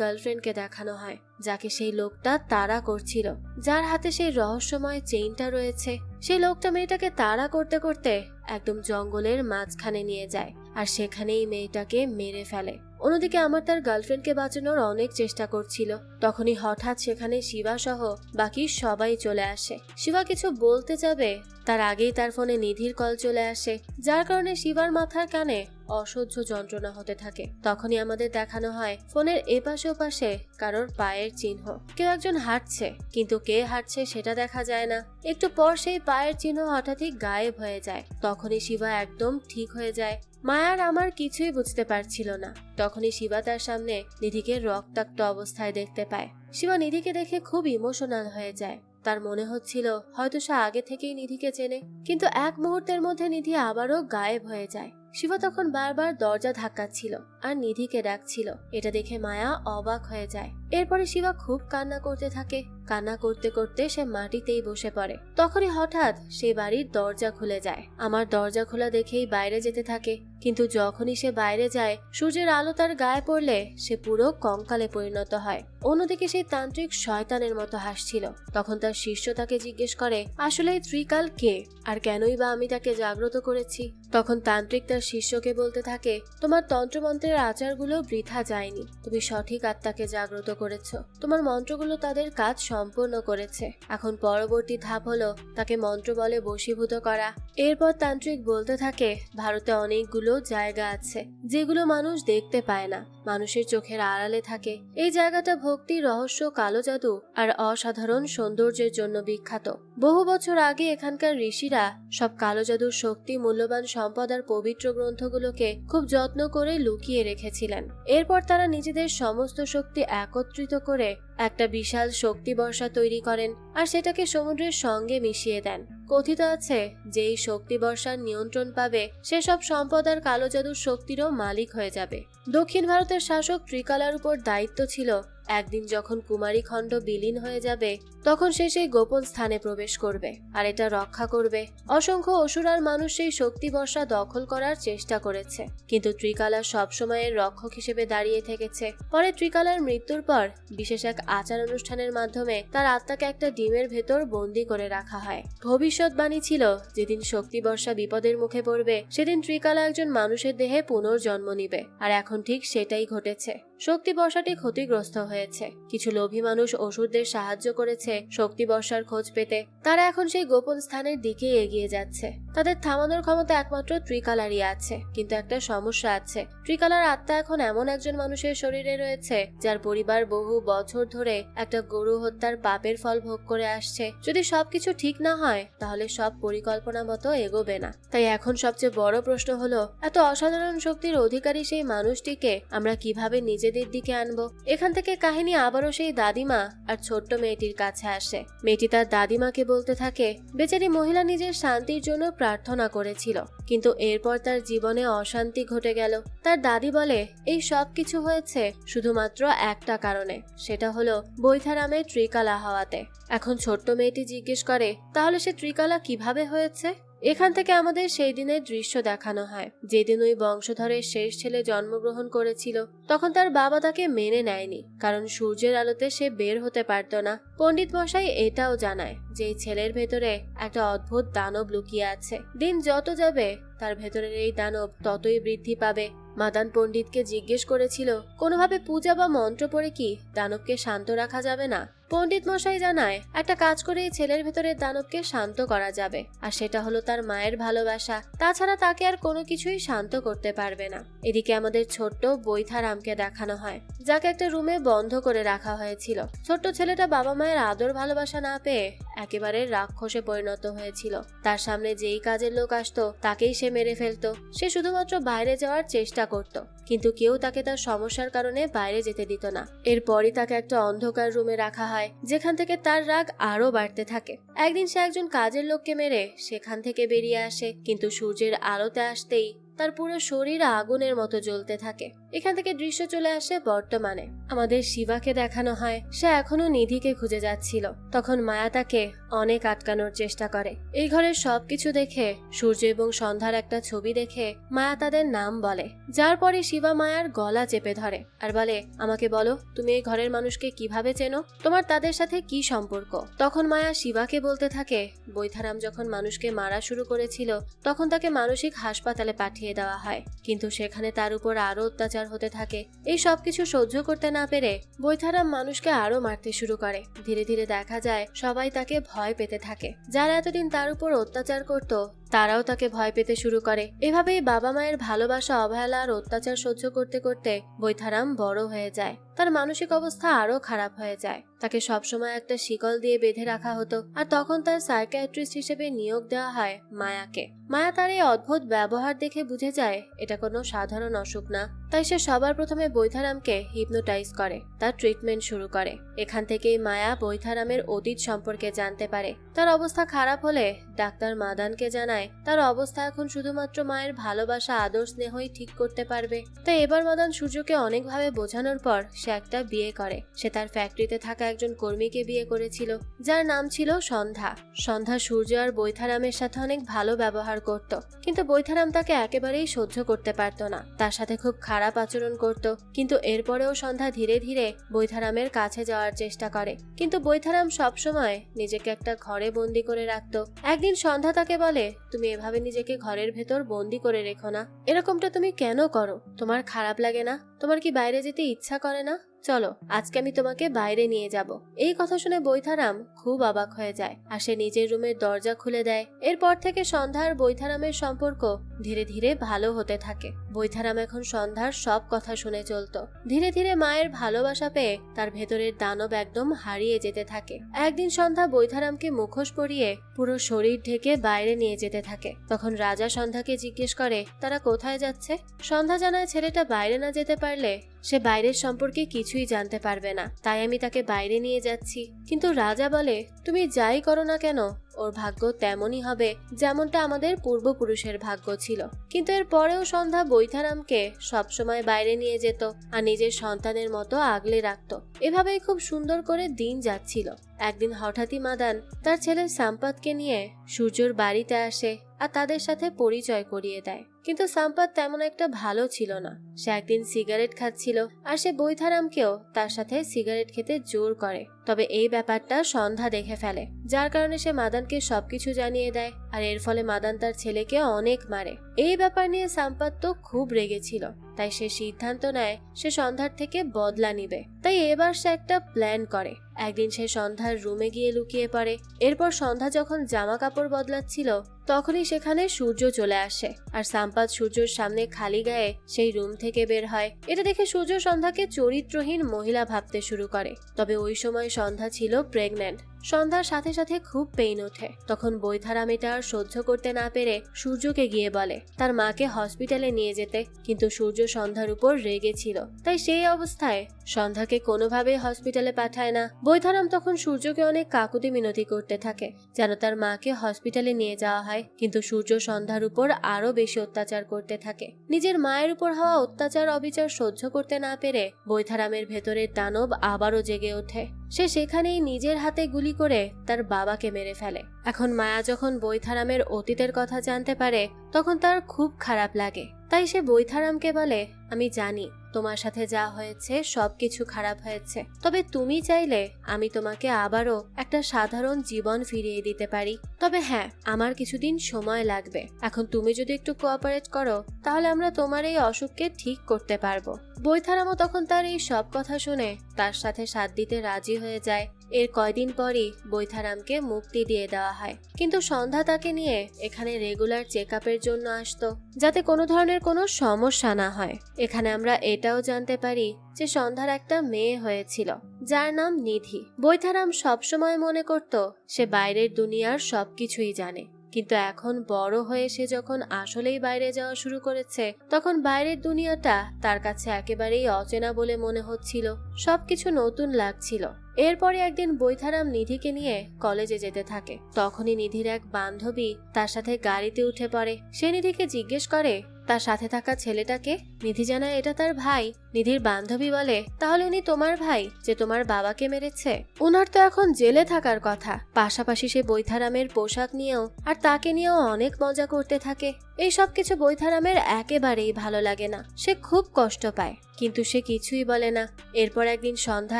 গার্লফ্রেন্ডকে দেখানো হয়, যাকে সেই লোকটা তাড়া করছিল, যার হাতে সেই রহস্যময় চেইনটা রয়েছে। সেই লোকটা মেয়েটাকে তাড়া করতে করতে একদম জঙ্গলের মাঝখানে নিয়ে যায়। আর সেখানেই মেয়েটাকে মেরে ফেলে। অন্যদিকে আমার তার গার্লফ্রেন্ডকে বাঁচানোর অনেক চেষ্টা করছিল। তখনই হঠাৎ সেখানে শিবা সহ বাকি সবাই চলে আসে। শিবা কিছু বলতে যাবে তার আগেই তার ফোনে নিধির কল চলে আসে, যার কারণে শিবার মাথার কানে অসহ্য যন্ত্রণা হতে থাকে। তখনই আমাদের দেখানো হয় ফোনের এপাশে ওপাশে কারোর পায়ের চিহ্ন। কেউ একজন হাঁটছে, কিন্তু কে হাঁটছে সেটা দেখা যায় না। একটু পর সেই পায়ের চিহ্ন হঠাৎই গায়েব হয়ে যায়। তখনই শিবা একদম ঠিক হয়ে যায়। মায়ার আমার কিছুই বুঝতে পারছিল না। তখনই শিবা তার সামনে নিধিকে রক্তাক্ত অবস্থায় দেখতে পায়। শিবা নিধিকে দেখে খুব ইমোশনাল হয়ে যায়। তার মনে হচ্ছিল হয়তো সে আগে থেকেই নিধিকে চেনে, কিন্তু এক মুহূর্তের মধ্যে নিধি আবারও গায়েব হয়ে যায়। শিবা তখন বারবার দরজা ধাক্কাচ্ছিল আর নিধিকে ডাকছিল। এটা দেখে মায়া অবাক হয়ে যায়। এরপরে শিবা খুব কান্না করতে থাকে। কান্না করতে করতে সে মাটিতেই বসে পড়ে। তখনই হঠাৎ সেই বাড়ির দরজা খুলে যায়। আমার দরজা খোলা দেখেই বাইরে যেতে থাকে, কিন্তু যখনই সে বাইরে যায় সূর্যের আলো তার গায়ে পড়লে সে পুরো কঙ্কালে পরিণত হয়। অন্যদিকে সেই তান্ত্রিক শয়তানের মতো হাসছিল। তখন তার শিষ্য তাকে জিজ্ঞেস করে আসলে ত্রিকাল কে, আর কেনই বা আমি তাকে জাগ্রত করেছি। তখন তান্ত্রিক তার শিষ্যকে বলতে থাকে, তোমার তন্ত্রমন্ত্রের আচারগুলো বৃথা যায়নি, তুমি সঠিক আত্মাকে জাগ্রত করেছো। তোমার মন্ত্রগুলো তাদের কাজ সম্পূর্ণ করেছে। এখন পরবর্তী ধাপ হলো তাকে মন্ত্র বলে বশীভূত করা। এরপর তান্ত্রিক বলতে থাকে, ভারতে অনেকগুলো জায়গা আছে যেগুলো মানুষ দেখতে পায় না, মানুষের চোখের আড়ালে থাকে। এই জায়গাটা ভক্তি, রহস্য, কালো জাদু আর অসাধারণ সৌন্দর্যের জন্য বিখ্যাত। বহু বছর আগে এখানকার ঋষিরা সব কালো জাদুর শক্তি, মূল্যবান সম্পদ আর পবিত্র গ্রন্থগুলোকে খুব যত্ন করে লুকিয়ে রেখেছিলেন। এরপর তারা নিজেদের সমস্ত শক্তি একত্রিত করে একটা বিশাল শক্তি বর্ষা তৈরি করেন আর সেটাকে সমুদ্রের সঙ্গে মিশিয়ে দেন। কথিত আছে যে এই শক্তি বর্ষার নিয়ন্ত্রণ পাবে সে সব সম্পদ আর কালো জাদুর শক্তিরও মালিক হয়ে যাবে। দক্ষিণ ভারতের শাসক ত্রিকালার উপর দায়িত্ব ছিল একদিন যখন কুমারী খণ্ড বিলীন হয়ে যাবে তখন সে সেই গোপন স্থানে প্রবেশ করবে আর এটা রক্ষা করবে। অসংখ্য অসুর আর মানুষ সেই শক্তি বর্ষা দখল করার চেষ্টা করেছে, কিন্তু ত্রিকালা সবসময়ের রক্ষক হিসেবে দাঁড়িয়ে থেকেছে। পরে ত্রিকালার মৃত্যুর পর বিশেষ এক আচার অনুষ্ঠানের মাধ্যমে তার আত্মাকে একটা ডিমের ভেতর বন্দী করে রাখা হয়। ভবিষ্যৎবাণী ছিল যেদিন শক্তি বর্ষা বিপদের মুখে পড়বে সেদিন ত্রিকালা একজন মানুষের দেহে পুনর্জন্ম নিবে, আর এখন ঠিক সেটাই ঘটেছে। শক্তি বর্ষাটি ক্ষতিগ্রস্ত হয়েছে। কিছু লোভী মানুষ অসুরদের সাহায্য করেছে শক্তি বর্ষার খোঁজ পেতে। তারা এখন সেই গোপন স্থানের দিকে এগিয়ে যাচ্ছে। তাদের থামানোর ক্ষমতা একমাত্র ত্রিকালারই আছে, কিন্তু একটা সমস্যা আছে। ত্রিকালার আত্মা এখন এমন একজন মানুষের শরীরে রয়েছে যার পরিবার বহু বছর ধরে একটা গরু হত্যার পাপের ফল ভোগ করে আসছে। যদি সবকিছু ঠিক না হয় তাহলে সব পরিকল্পনা মতো এগোবে না। তাই এখন সবচেয়ে বড় প্রশ্ন হলো, এত অসাধারণ শক্তির অধিকারী সেই মানুষটিকে আমরা কিভাবে নিজেদের দিকে আনবো। এখান থেকে কাহিনী আবারও সেই দাদিমা আর ছোট্ট মেয়েটির কাছে আসে। মেয়েটি তার দাদিমাকে বলতে থাকে, বেচারি মহিলা নিজের শান্তির জন্য প্রার্থনা করেছিল, কিন্তু এরপর তার জীবনে অশান্তি ঘটে গেল। তার দাদি বলে এই সব কিছু হয়েছে শুধুমাত্র একটা কারণে, সেটা হলো বৈথারামে ত্রিকালা হওয়াতে। এখন ছোট্ট মেয়েটি জিজ্ঞেস করে, তাহলে সে ত্রিকালা কিভাবে হয়েছে? এখান থেকে আমাদের সেই দিনের দৃশ্য দেখানো হয় যেদিন ওই বংশধরের শেষ ছেলে জন্মগ্রহণ করেছিল। তখন তার বাবা তাকে মেনে নেয়নি, কারণ সূর্যের আলোতে সে বের হতে পারত না। পণ্ডিত মশাই এটাও জানায় যে এই ছেলের ভেতরে একটা অদ্ভুত দানব লুকিয়ে আছে। দিন যত যাবে তার ভেতরের এই দানব ততই বৃদ্ধি পাবে। মাদান পণ্ডিতকে জিজ্ঞেস করেছিল, কোনোভাবে পূজা বা মন্ত্র পড়ে কি দানবকে শান্ত রাখা যাবে না? পণ্ডিত মশাই জানায় একটা কাজ করে এই ছেলের ভেতরের দানবকে শান্ত করা যাবে, আর সেটা হলো তার মায়ের ভালোবাসা। তাছাড়া তাকে আর কোনো কিছুই শান্ত করতে পারবে না। এদিকে আমাদের ছোট্ট বৈথারামকে দেখানো হয়, যাকে একটা রুমে বন্ধ করে রাখা হয়েছিল। ছোট্ট ছেলেটা বাবা মায়ের আদর ভালোবাসা না পেয়ে একেবারে রাক্ষসে পরিণত হয়েছিল। তার সামনে যেই কাজের লোক আসতো তাকেই সে মেরে ফেলতো। সে শুধুমাত্র বাইরে যাওয়ার চেষ্টা করত, কিন্তু কেউ তাকে তার সমস্যার কারণে বাইরে যেতে দিত না। এরপরই তাকে একটা অন্ধকার রুমে রাখা হয়, যেখান থেকে তার রাগ আরো বাড়তে থাকে। একদিন সে একজন কাজের লোককে মেরে সেখান থেকে বেরিয়ে আসে, কিন্তু সূর্যের আলোতে আসতেই তার পুরো শরীর আগুনের মতো জ্বলতে থাকে। এখান থেকে দৃশ্য চলে আসে বর্তমানে। আমাদের শিবাকে দেখানো হয় সে এখনো নিধিকে খুঁজে যাচ্ছিল। তখন মায়া তাকে অনেক আটকানোর চেষ্টা করে। এই ঘরের সবকিছু দেখে সূর্য এবং সন্ধ্যার একটা ছবি দেখে মায়া তাদের নাম বলে, যার পরে শিবা মায়ার গলা চেপে ধরে আর বলে, আমাকে বলো তুমি এই ঘরের মানুষকে কিভাবে চেনো, তোমার তাদের সাথে কি সম্পর্ক। তখন মায়া শিবাকে বলতে থাকে, বৈথারাম যখন মানুষকে মারা শুরু করেছিল তখন তাকে মানসিক হাসপাতালে পাঠিয়ে দেওয়া হয়, কিন্তু সেখানে তার উপর আরো অত্যাচার হতে থাকে। এই সবকিছু সহ্য করতে না পেরে বৈথারাম মানুষকে আরো মারতে শুরু করে। ধীরে ধীরে দেখা যায় সবাই তাকে ভয় পেতে থাকে। যারা এতদিন তার উপর অত্যাচার করত তারাও তাকে ভয় পেতে শুরু করে। এভাবেই বাবা মায়ের ভালোবাসা, অবহেলা আর অত্যাচার সহ্য করতে করতে বৈথারাম বড় হয়ে যায়। তার মানসিক অবস্থা আরো খারাপ হয়ে যায়। তাকে সবসময় একটা শিকল দিয়ে বেঁধে রাখা হতো, আর তখন তার সাইকিয়াট্রিস্ট হিসেবে নিয়োগ দেওয়া হয় মায়াকে। মায়া তার এই অদ্ভুত ব্যবহার দেখে বুঝে যায় এটা কোনো সাধারণ অসুখ না। তাই সে সবার প্রথমে বৈথারামকে হিপনোটাইজ করে, তার ট্রিটমেন্ট শুরু করে। এখান থেকেই মায়া বৈথারামের অতীত সম্পর্কে জানতে পারে। তার অবস্থা খারাপ হলে ডাক্তার মাদানকে জানায় তার অবস্থা এখন শুধুমাত্র মায়ের ভালোবাসা, আদর, স্নেহই ঠিক করতে পারবে। তাই এবার মাদান সূর্যকে অনেকভাবে বোঝানোর পর সে একটা বিয়ে করে। সে তার ফ্যাক্টরিতে থাকা একজন কর্মীকে বিয়ে করেছিল যার নাম ছিল সন্ধ্যা। সন্ধ্যা সূর্য আর বৈথারামের সাথে অনেক ভালো ব্যবহার করত, কিন্তু বৈথারাম তাকে একেবারেই সহ্য করতে পারত না, তার সাথে খুব খারাপ আচরণ করত। কিন্তু এরপরেও সন্ধ্যা ধীরে ধীরে বৈথারামের কাছে যাওয়ার চেষ্টা করে, কিন্তু বৈথারাম সবসময় নিজেকে একটা ঘরে বন্দি করে রাখত। একদিন সন্ধ্যা তাকে বলে, তুমি এভাবে নিজেকে ঘরের ভেতর বন্দি করে রেখো না, এরকমটা তুমি কেন করো? তোমার খারাপ লাগে না? তোমার কি বাইরে যেতে ইচ্ছা করে না? চলো আজকে আমি তোমাকে বাইরে নিয়ে যাব। এই কথা শুনে বৈথারাম খুব অবাক হয়ে যায় আর সে নিজের রুমের দরজা খুলে দেয়। এরপর থেকে সন্ধ্যা আর বৈথারামের সম্পর্ক ধীরে ধীরে ভালো হতে থাকে। বৈথারাম এখন সন্ধ্যার সব কথা শুনে চলতো। ধীরে ধীরে মায়ের ভালোবাসা পেয়ে তার ভেতরের দানব একদম হারিয়ে যেতে থাকে। একদিন সন্ধ্যা বৈথারামকে মুখোশ পরিয়ে পুরো শরীর ঢেকে বাইরে নিয়ে যেতে থাকে। তখন রাজা সন্ধ্যাকে জিজ্ঞেস করে তারা কোথায় যাচ্ছে। সন্ধ্যা জানায় ছেলেটা বাইরে না যেতে পারলে সে বাইরের সম্পর্কে কিছুই জানতে পারবে না, তাই আমি তাকে বাইরে নিয়ে যাচ্ছি। কিন্তু রাজা বলে, তুমি যাই করো না কেন ওর ভাগ্য তেমনই হবে যেমনটা আমাদের পূর্বপুরুষের ভাগ্য ছিল। কিন্তু এর পরেও সন্ধ্যা বৈথারামকে সবসময় বাইরে নিয়ে যেত আর নিজের সন্তানের মতো আগলে রাখতো। এভাবেই খুব সুন্দর করে দিন যাচ্ছিল। একদিন হঠাৎই মাদান তার ছেলে সাম্পাতকে নিয়ে সূর্যর বাড়িতে আসে আর তাদের সাথে পরিচয় করিয়ে দেয়। কিন্তু সাম্পাত তেমন একটা ভালো ছিল না। সে একদিন সিগারেট খাচ্ছিল আর সে বৈথারামকেও তার সাথে সিগারেট খেতে জোর করে। তবে এই ব্যাপারটা সন্ধ্যা দেখে ফেলে, যার কারণে সে মাদানকে সবকিছু জানিয়ে দেয় আর এর ফলে মাদান তার ছেলেকে অনেক মারে। এই ব্যাপার নিয়ে সাম্পাত তো খুব রেগেছিল, তাই সে সিদ্ধান্ত নেয় সে সন্ধ্যার থেকে বদলা নিবে। তাই এবার সে একটা প্ল্যান করে। একদিন সে সন্ধ্যার রুমে গিয়ে লুকিয়ে পড়ে। এরপর সন্ধ্যা যখন জামা কাপড় বদলাচ্ছিল তখনই সেখানে সূর্য চলে আসে আর সাম্পাত সূর্যর সামনে খালি গায়ে সেই রুম থেকে বের হয়। এটা দেখে সূর্য সন্ধ্যাকে চরিত্রহীন মহিলা ভাবতে শুরু করে। তবে ওই সময় সন্ধ্যা ছিল প্রেগন্যান্ট। সন্ধ্যার সাথে সাথে খুব পেইন ওঠে। তখন বৈথারাম এটা আর সহ্য করতে না পেরে সূর্যকে গিয়ে বলে তার মাকে হসপিটালে নিয়ে যেতে, কিন্তু সূর্য সন্ধ্যার উপর রেগে ছিল, তাই সেই অবস্থায় সন্ধ্যাকে কোনোভাবেই হসপিটালে পাঠায় না। বৈথারাম তখন সূর্যকে অনেক কাকুতি মিনতি করতে থাকে যেন তার মাকে হসপিটালে নিয়ে যাওয়া হয়, কিন্তু সূর্য সন্ধ্যার উপর আরো বেশি অত্যাচার করতে থাকে। নিজের মায়ের উপর হওয়া অত্যাচার, অবিচার সহ্য করতে না পেরে বৈথারামের ভেতরের দানব আবারও জেগে ওঠে। সে সেখানেই নিজের হাতে গুলি করে তার বাবাকে মেরে ফেলে। এখন মায়া যখন বৈথারামের অতীতের কথা জানতে পারে তখন তার খুব খারাপ লাগে। তাই সে বৈথারামকে বলে, আমি জানি তোমার সাথে যা হয়েছে সবকিছু খারাপ হয়েছে, তবে তুমি চাইলে আমি তোমাকে আবারও একটা সাধারণ জীবন ফিরিয়ে দিতে পারি। তবে হ্যাঁ, আমার কিছুদিন সময় লাগবে। এখন তুমি যদি একটু কোঅপারেট করো তাহলে আমরা তোমার এই অসুখকে ঠিক করতে পারবো। বৈথারামও তখন তার এই সব কথা শুনে তার সাথে সাথ দিতে রাজি হয়ে যায়। এর কয়দিন পরই বৈথারামকে মুক্তি দিয়ে দেওয়া হয়, কিন্তু সন্ধ্যা তাকে নিয়ে এখানে রেগুলার চেকআপের জন্য আসতো যাতে কোনো ধরনের কোনো সমস্যা না হয়। এখানে আমরা এটাও জানতে পারি যে সন্ধ্যার একটা মেয়ে হয়েছিল যার নাম নিধি। বৈথারাম সবসময় মনে করত সে বাইরের দুনিয়ার সবকিছুই জানে, কিন্তু এখন বড় হয়ে সে যখন আসলেই বাইরে যাওয়া শুরু করেছে তখন বাইরের দুনিয়াটা তার কাছে একেবারেই অচেনা বলে মনে হচ্ছিল। সবকিছু নতুন লাগছিল। এরপরে একদিন বৈথারাম নিধিকে নিয়ে কলেজে যেতে থাকে। তখনই নিধির এক বান্ধবী তার সাথে গাড়িতে উঠে পড়ে। সে নিধিকে জিজ্ঞেস করে, তার সাথে থাকা ছেলেটাকে? নিধি জানায় এটা তার ভাই। নিধির বান্ধবী বলে, তাহলে উনি তোমার ভাই যে তোমার বাবাকে মেরেছে? উনার তো এখন জেলে থাকার কথা। পাশাপাশি সে বৈথারামের পোশাক নিয়েও আর তাকে নিয়েও অনেক মজা করতে থাকে। এই সব কিছু বৈথারামের একেবারেই ভালো লাগে না। সে খুব কষ্ট পায়, কিন্তু সে কিছুই বলে না। এরপর একদিন সন্ধ্যা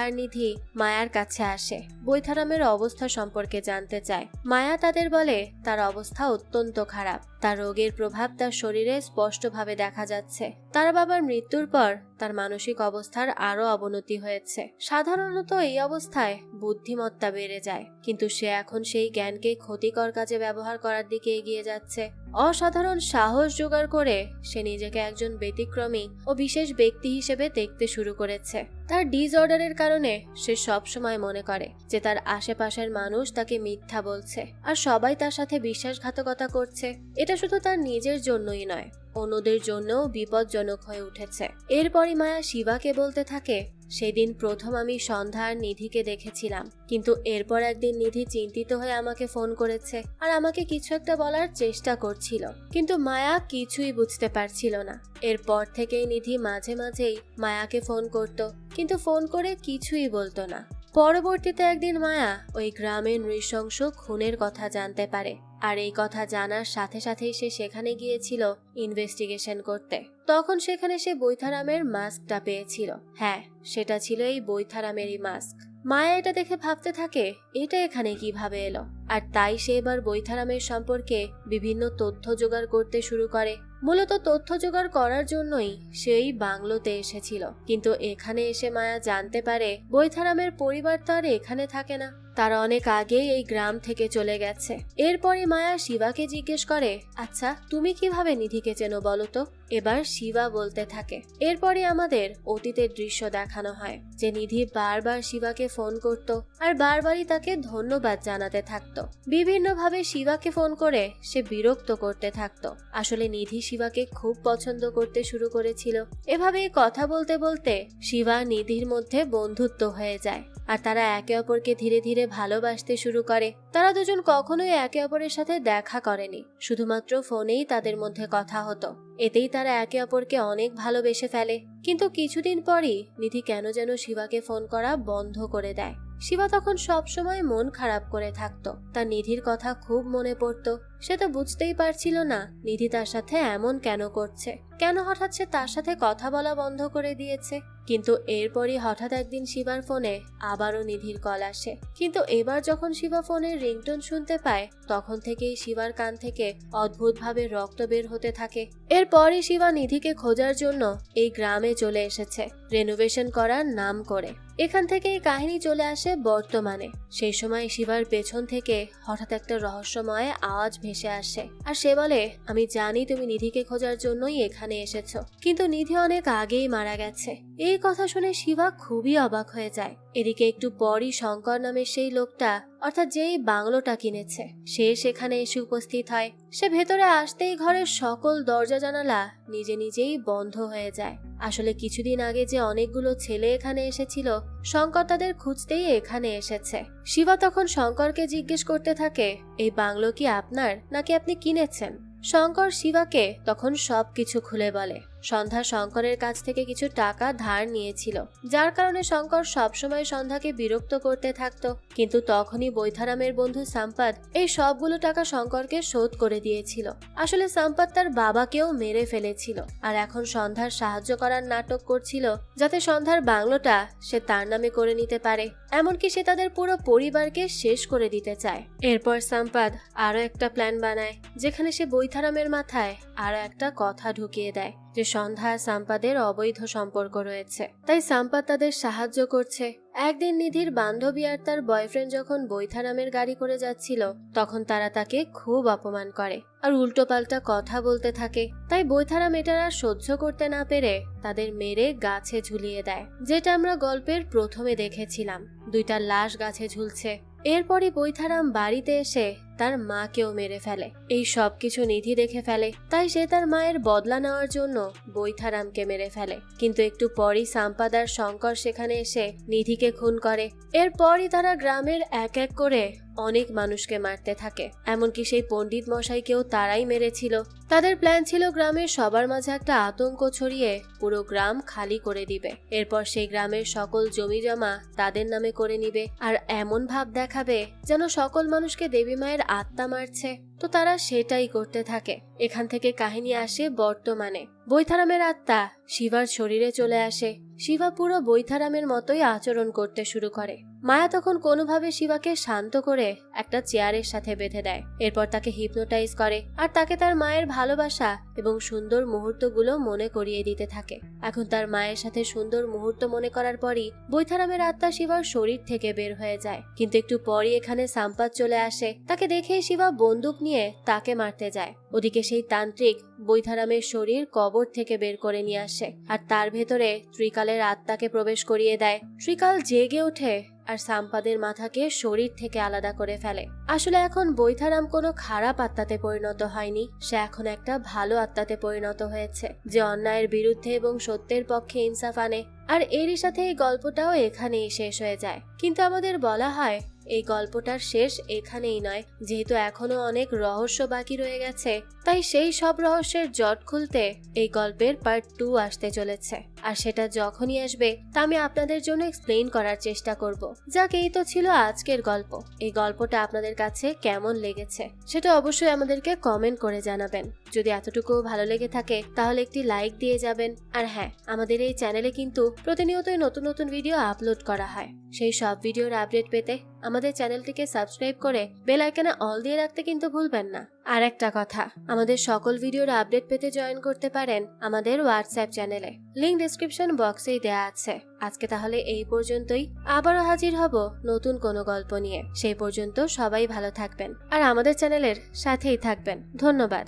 আর নিধি মায়ার কাছে আসে, বৈথারামের অবস্থা সম্পর্কে জানতে চায়। মায়া তাদের বলে তার অবস্থা অত্যন্ত খারাপ। তার রোগের প্রভাব তার শরীরে স্পষ্টভাবে দেখা যাচ্ছে। তার বাবার মৃত্যুর পর তার মানসিক অবস্থার আরো অবনতি হয়েছে। সাধারণত এই অবস্থায় বুদ্ধিমত্তা বেড়ে যায়, কিন্তু সে এখন সেই জ্ঞানকে ক্ষতিকর কাজে ব্যবহার করার দিকে এগিয়ে যাচ্ছে। অসাধারণ সাহস জোগাড় করে সে নিজেকে একজন ব্যতিক্রমী ও বিশেষ ব্যক্তি হিসেবে দেখতে শুরু করেছে। তার ডিসঅর্ডারের কারণে সে সবসময় মনে করে যে তার আশেপাশের মানুষ তাকে মিথ্যা বলছে আর সবাই তার সাথে বিশ্বাসঘাতকতা করছে। এটা শুধু তার নিজের জন্যই নয়, অন্যদের জন্যও বিপজ্জনক হয়ে উঠেছে। এরপরই মায়া শিবাকে বলতে থাকে, সেদিন প্রথম আমি সন্ধ্যা আর নিধিকে দেখেছিলাম, কিন্তু এরপর একদিন নিধি চিন্তিত হয়ে আমাকে ফোন করেছে আর আমাকে কিছু একটা বলার চেষ্টা করছিল, কিন্তু মায়া কিছুই বুঝতে পারছিল না। এরপর থেকেই নিধি মাঝে মাঝেই মায়াকে ফোন করত, কিন্তু ফোন করে কিছুই বলতো না। পরবর্তীতে একদিন মায়া ওই গ্রামের নৃশংস খুনের কথা জানতে পারে, আর এই কথা জানার সাথে সাথেই সে সেখানে গিয়েছিল ইনভেস্টিগেশন করতে। তখন সেখানে সে বৈথারামের মাস্কটা পেয়েছিল। হ্যাঁ, সেটা ছিল এই বৈথারামেরই মাস্ক। মায়া এটা দেখে ভাবতে থাকে, এটা এখানে কিভাবে এলো, আর তাই সে এবার বৈথারামের সম্পর্কে বিভিন্ন তথ্য জোগাড় করতে শুরু করে। মূলত তথ্য জোগাড় করার জন্যই সেই বাংলোতে এসেছিল, কিন্তু এখানে এসে মায়া জানতে পারে বৈথারামের পরিবার তো আর এখানে থাকে না, তারা অনেক আগেই এই গ্রাম থেকে চলে গেছে। এরপরই মায়া শিবাকে জিজ্ঞেস করে, আচ্ছা তুমি কিভাবে নিধিকে চেনো বলো তো? এবার শিবা বলতে থাকে। এরপরই আমাদের অতীতের দৃশ্য দেখানো হয় যে নিধি বারবার শিবাকে ফোন করত আর বারবারই তাকে ধন্যবাদ জানাতে থাকতো। বিভিন্নভাবে শিবাকে ফোন করে সে বিরক্ত করতে থাকতো। আসলে নিধি শিবাকে খুব পছন্দ করতে শুরু করেছিল। এভাবেই কথা বলতে বলতে শিবা নিধির মধ্যে বন্ধুত্ব হয়ে যায় আর তারা একে অপরকে ধীরে ধীরে ভালোবাসতে শুরু করে। তারা দুজন কখনোই একে অপরের সাথে দেখা করেনি, শুধুমাত্র ফোনেই তাদের মধ্যে কথা হতো। এতেই তারা একে অপরকে অনেক ভালোবেসে ফেলে। কিন্তু কিছুদিন পরই নিধি কেন যেন শিবাকে ফোন করা বন্ধ করে দেয়। শিবা তখন সব সময় মন খারাপ করে থাকতো। তার নিধির কথা খুব মনে পড়তো। সে তো বুঝতেই পারছিল না নিধি তার সাথে এমন কেন করছে, কেন হঠাৎ সে তার সাথে কথা বলা বন্ধ করে দিয়েছে। কিন্তু এরপরই হঠাৎ একদিন শিবার ফোনে আবারও নিধির কল আসে। কিন্তু এবার যখন শিবা ফোনের রিংটোন শুনতে পায়, তখন থেকেই শিবার কান থেকে অদ্ভুতভাবে রক্ত বের হতে থাকে। এরপরই শিবা নিধিকে খোঁজার জন্য এই গ্রামে চলে এসেছে, রেনোভেশন করার নাম করে। এখান থেকে এই কাহিনী চলে আসে বর্তমানে। সেই সময় শিবার পেছন থেকে হঠাৎ একটা রহস্যময় আওয়াজ ভেসে আসে আর সে বলে, আমি জানি তুমি নিধিকে খোঁজার জন্যই এখানে এসেছো, কিন্তু নিধি অনেক আগেই মারা গেছে। এই কথা শুনে শিবা খুবই অবাক হয়ে যায়। এদিকে একটু পরই শঙ্কর নামের সেই লোকটা, অর্থাৎ যেই বাংলোটা কিনেছে, সে সেখানে এসে উপস্থিত হয়। সে ভেতরে আসতেই ঘরের সকল দরজা জানালা নিজে নিজেই বন্ধ হয়ে যায়। আসলে কিছুদিন আগে যে অনেকগুলো ছেলে এখানে এসেছিল, শঙ্কর তাদের খুঁজতেই এখানে এসেছে। শিবা তখন শঙ্করকে জিজ্ঞেস করতে থাকে, এই বাংলো কি আপনার নাকি আপনি কিনেছেন? শঙ্কর শিবাকে তখন সবকিছু খুলে বলে। সন্ধ্যা শঙ্করের কাছ থেকে কিছু টাকা ধার নিয়েছিল, যার কারণে শঙ্কর সবসময় সন্ধ্যাকে বিরক্ত করতে থাকতো। কিন্তু তখনই বৈথারামের বন্ধু সাম্পাদ এই সবগুলো টাকা শঙ্করকে শোধ করে দিয়েছিল। আসলে সাম্পাদ তার বাবাকেও মেরে ফেলেছিল আর এখন সন্ধ্যার সাহায্য করার নাটক করছিল, যাতে সন্ধ্যার বাংলোটা সে তার নামে করে নিতে পারে। এমনকি সে তাদের পুরো পরিবারকে শেষ করে দিতে চায়। এরপর সাম্পাদ আরো একটা প্ল্যান বানায়, যেখানে সে বৈথারামের মাথায় আরো একটা কথা ঢুকিয়ে দেয় যে সন্ধ্যা আর সাম্পাদের অবৈধ সম্পর্ক রয়েছে, তাই সাম্পাদ তাদের সাহায্য করছে। একদিন নিধির বান্ধবী আর তার বয়ফ্রেন্ড যখন বৈথারামের গাড়ি করে যাচ্ছিল, তখন তারা তাকে খুব অপমান করে আর উল্টোপাল্টা কথা বলতে থাকে। তাই বৈথারাম এটা আর সহ্য করতে না পেরে তাদের মেরে গাছে ঝুলিয়ে দেয়, যেটা আমরা গল্পের প্রথমে দেখেছিলাম। দুইটা লাশ গাছে ঝুলছে। এরপরই বৈথারাম বাড়িতে এসে তার মাকেও মেরে ফেলে। এই সব কিছু নিধি দেখে ফেলে, তাই সে তার মায়ের বদলা নেওয়ার জন্য বৈথারামকে মেরে ফেলে। কিন্তু একটু পরই সাম্পাদার শঙ্কর সেখানে এসে নিধিকে খুন করে। এরপরই তারা গ্রামের এক এক করে অনেক মানুষকে মারতে থাকে, এমনকি সেই পণ্ডিত মশাইকেও তারাই মেরেছিল। তাদের প্ল্যান ছিল গ্রামের সবার মাঝে একটা আতঙ্ক ছড়িয়ে পুরো গ্রাম খালি করে দিবে। এরপর সেই গ্রামের সকল জমি জমা তাদের নামে করে নিবে, আর এমন ভাব দেখাবে যেন সকল মানুষকে দেবী মায়ের আত্মা মারছে। তো তারা সেটাই করতে থাকে। এখান থেকে কাহিনী আসে বর্তমানে। বৈথারামের আত্মা শিবার শরীরে চলে আসে। শিবা পুরো বৈথারামের মতোই আচরণ করতে শুরু করে। মায়া তখন কোনোভাবে শিবাকে শান্ত করে একটা চেয়ারের সাথে বেঁধে দেয়। এরপর তাকে হিপনোটাইজ করে আর তাকে তার মায়ের ভালোবাসা এবং সুন্দর মুহূর্তগুলো মনে করিয়ে দিতে থাকে। এখন তার মায়ের সাথে সুন্দর মুহূর্ত মনে করার পরই বৈথারামের আত্মা শিবার শরীর থেকে বের হয়ে যায়। কিন্তু একটু পরই এখানে সাম্পাদ চলে আসে। তাকে দেখে শিবা বন্দুক নিয়ে তাকে মারতে যায়। ওদিকে সেই তান্ত্রিক বৈথারামের শরীর কবর থেকে বের করে নিয়ে আসে আর তার ভেতরে ত্রিকালের আত্মাকে প্রবেশ করিয়ে দেয়। ত্রিকাল জেগে ওঠে আর সাম্পাদের মাথাকে শরীর থেকে আলাদা করে ফেলে। আসলে এখন বৈথারাম কোনো খারাপ আত্মাতে পরিণত হয়নি, সে এখন একটা ভালো আত্মাতে পরিণত হয়েছে, যে অন্যায়ের বিরুদ্ধে এবং সত্যের পক্ষে ইনসাফ আনে। আর এরই সাথে এই গল্পটাও এখানেই শেষ হয়ে যায়। কিন্তু আমাদের বলা হয় এই গল্পটার শেষ এখানেই নয়, যেহেতু এখনো অনেক রহস্য বাকি রয়ে গেছে, তাই সেই সব রহস্যের জট খুলতে এই গল্পের পার্ট 2 আসতে চলেছে। আর সেটা যখনই আসবে তা আমি আপনাদের জন্য এক্সপ্লেইন করার চেষ্টা করব। যাক, এই তো ছিল আজকের গল্প। এই গল্পটা আপনাদের কাছে কেমন লেগেছে সেটা অবশ্যই আমাদেরকে কমেন্ট করে জানাবেন। যদি এতটুকু ভালো লেগে থাকে তাহলে একটি লাইক দিয়ে যাবেন। আর হ্যাঁ, আমাদের এই চ্যানেলে কিন্তু প্রতিনিয়তই নতুন নতুন ভিডিও আপলোড করা হয়। সেই সব ভিডিওর আপডেট পেতে আমাদের চ্যানেলটিকে সাবস্ক্রাইব করে বেল আইকনে অল দিয়ে রাখতে কিন্তু ভুলবেন না। আর একটা কথা, আমাদের সকল ভিডিওর আপডেট পেতে জয়েন করতে পারেন আমাদের হোয়াটসঅ্যাপ চ্যানেলে, লিংক ডেসক্রিপশন বক্সেই দেয়া আছে। আজকে তাহলে এই পর্যন্তই, আবারও হাজির হব নতুন কোনো গল্প নিয়ে। সেই পর্যন্ত সবাই ভালো থাকবেন আর আমাদের চ্যানেলের সাথেই থাকবেন। ধন্যবাদ।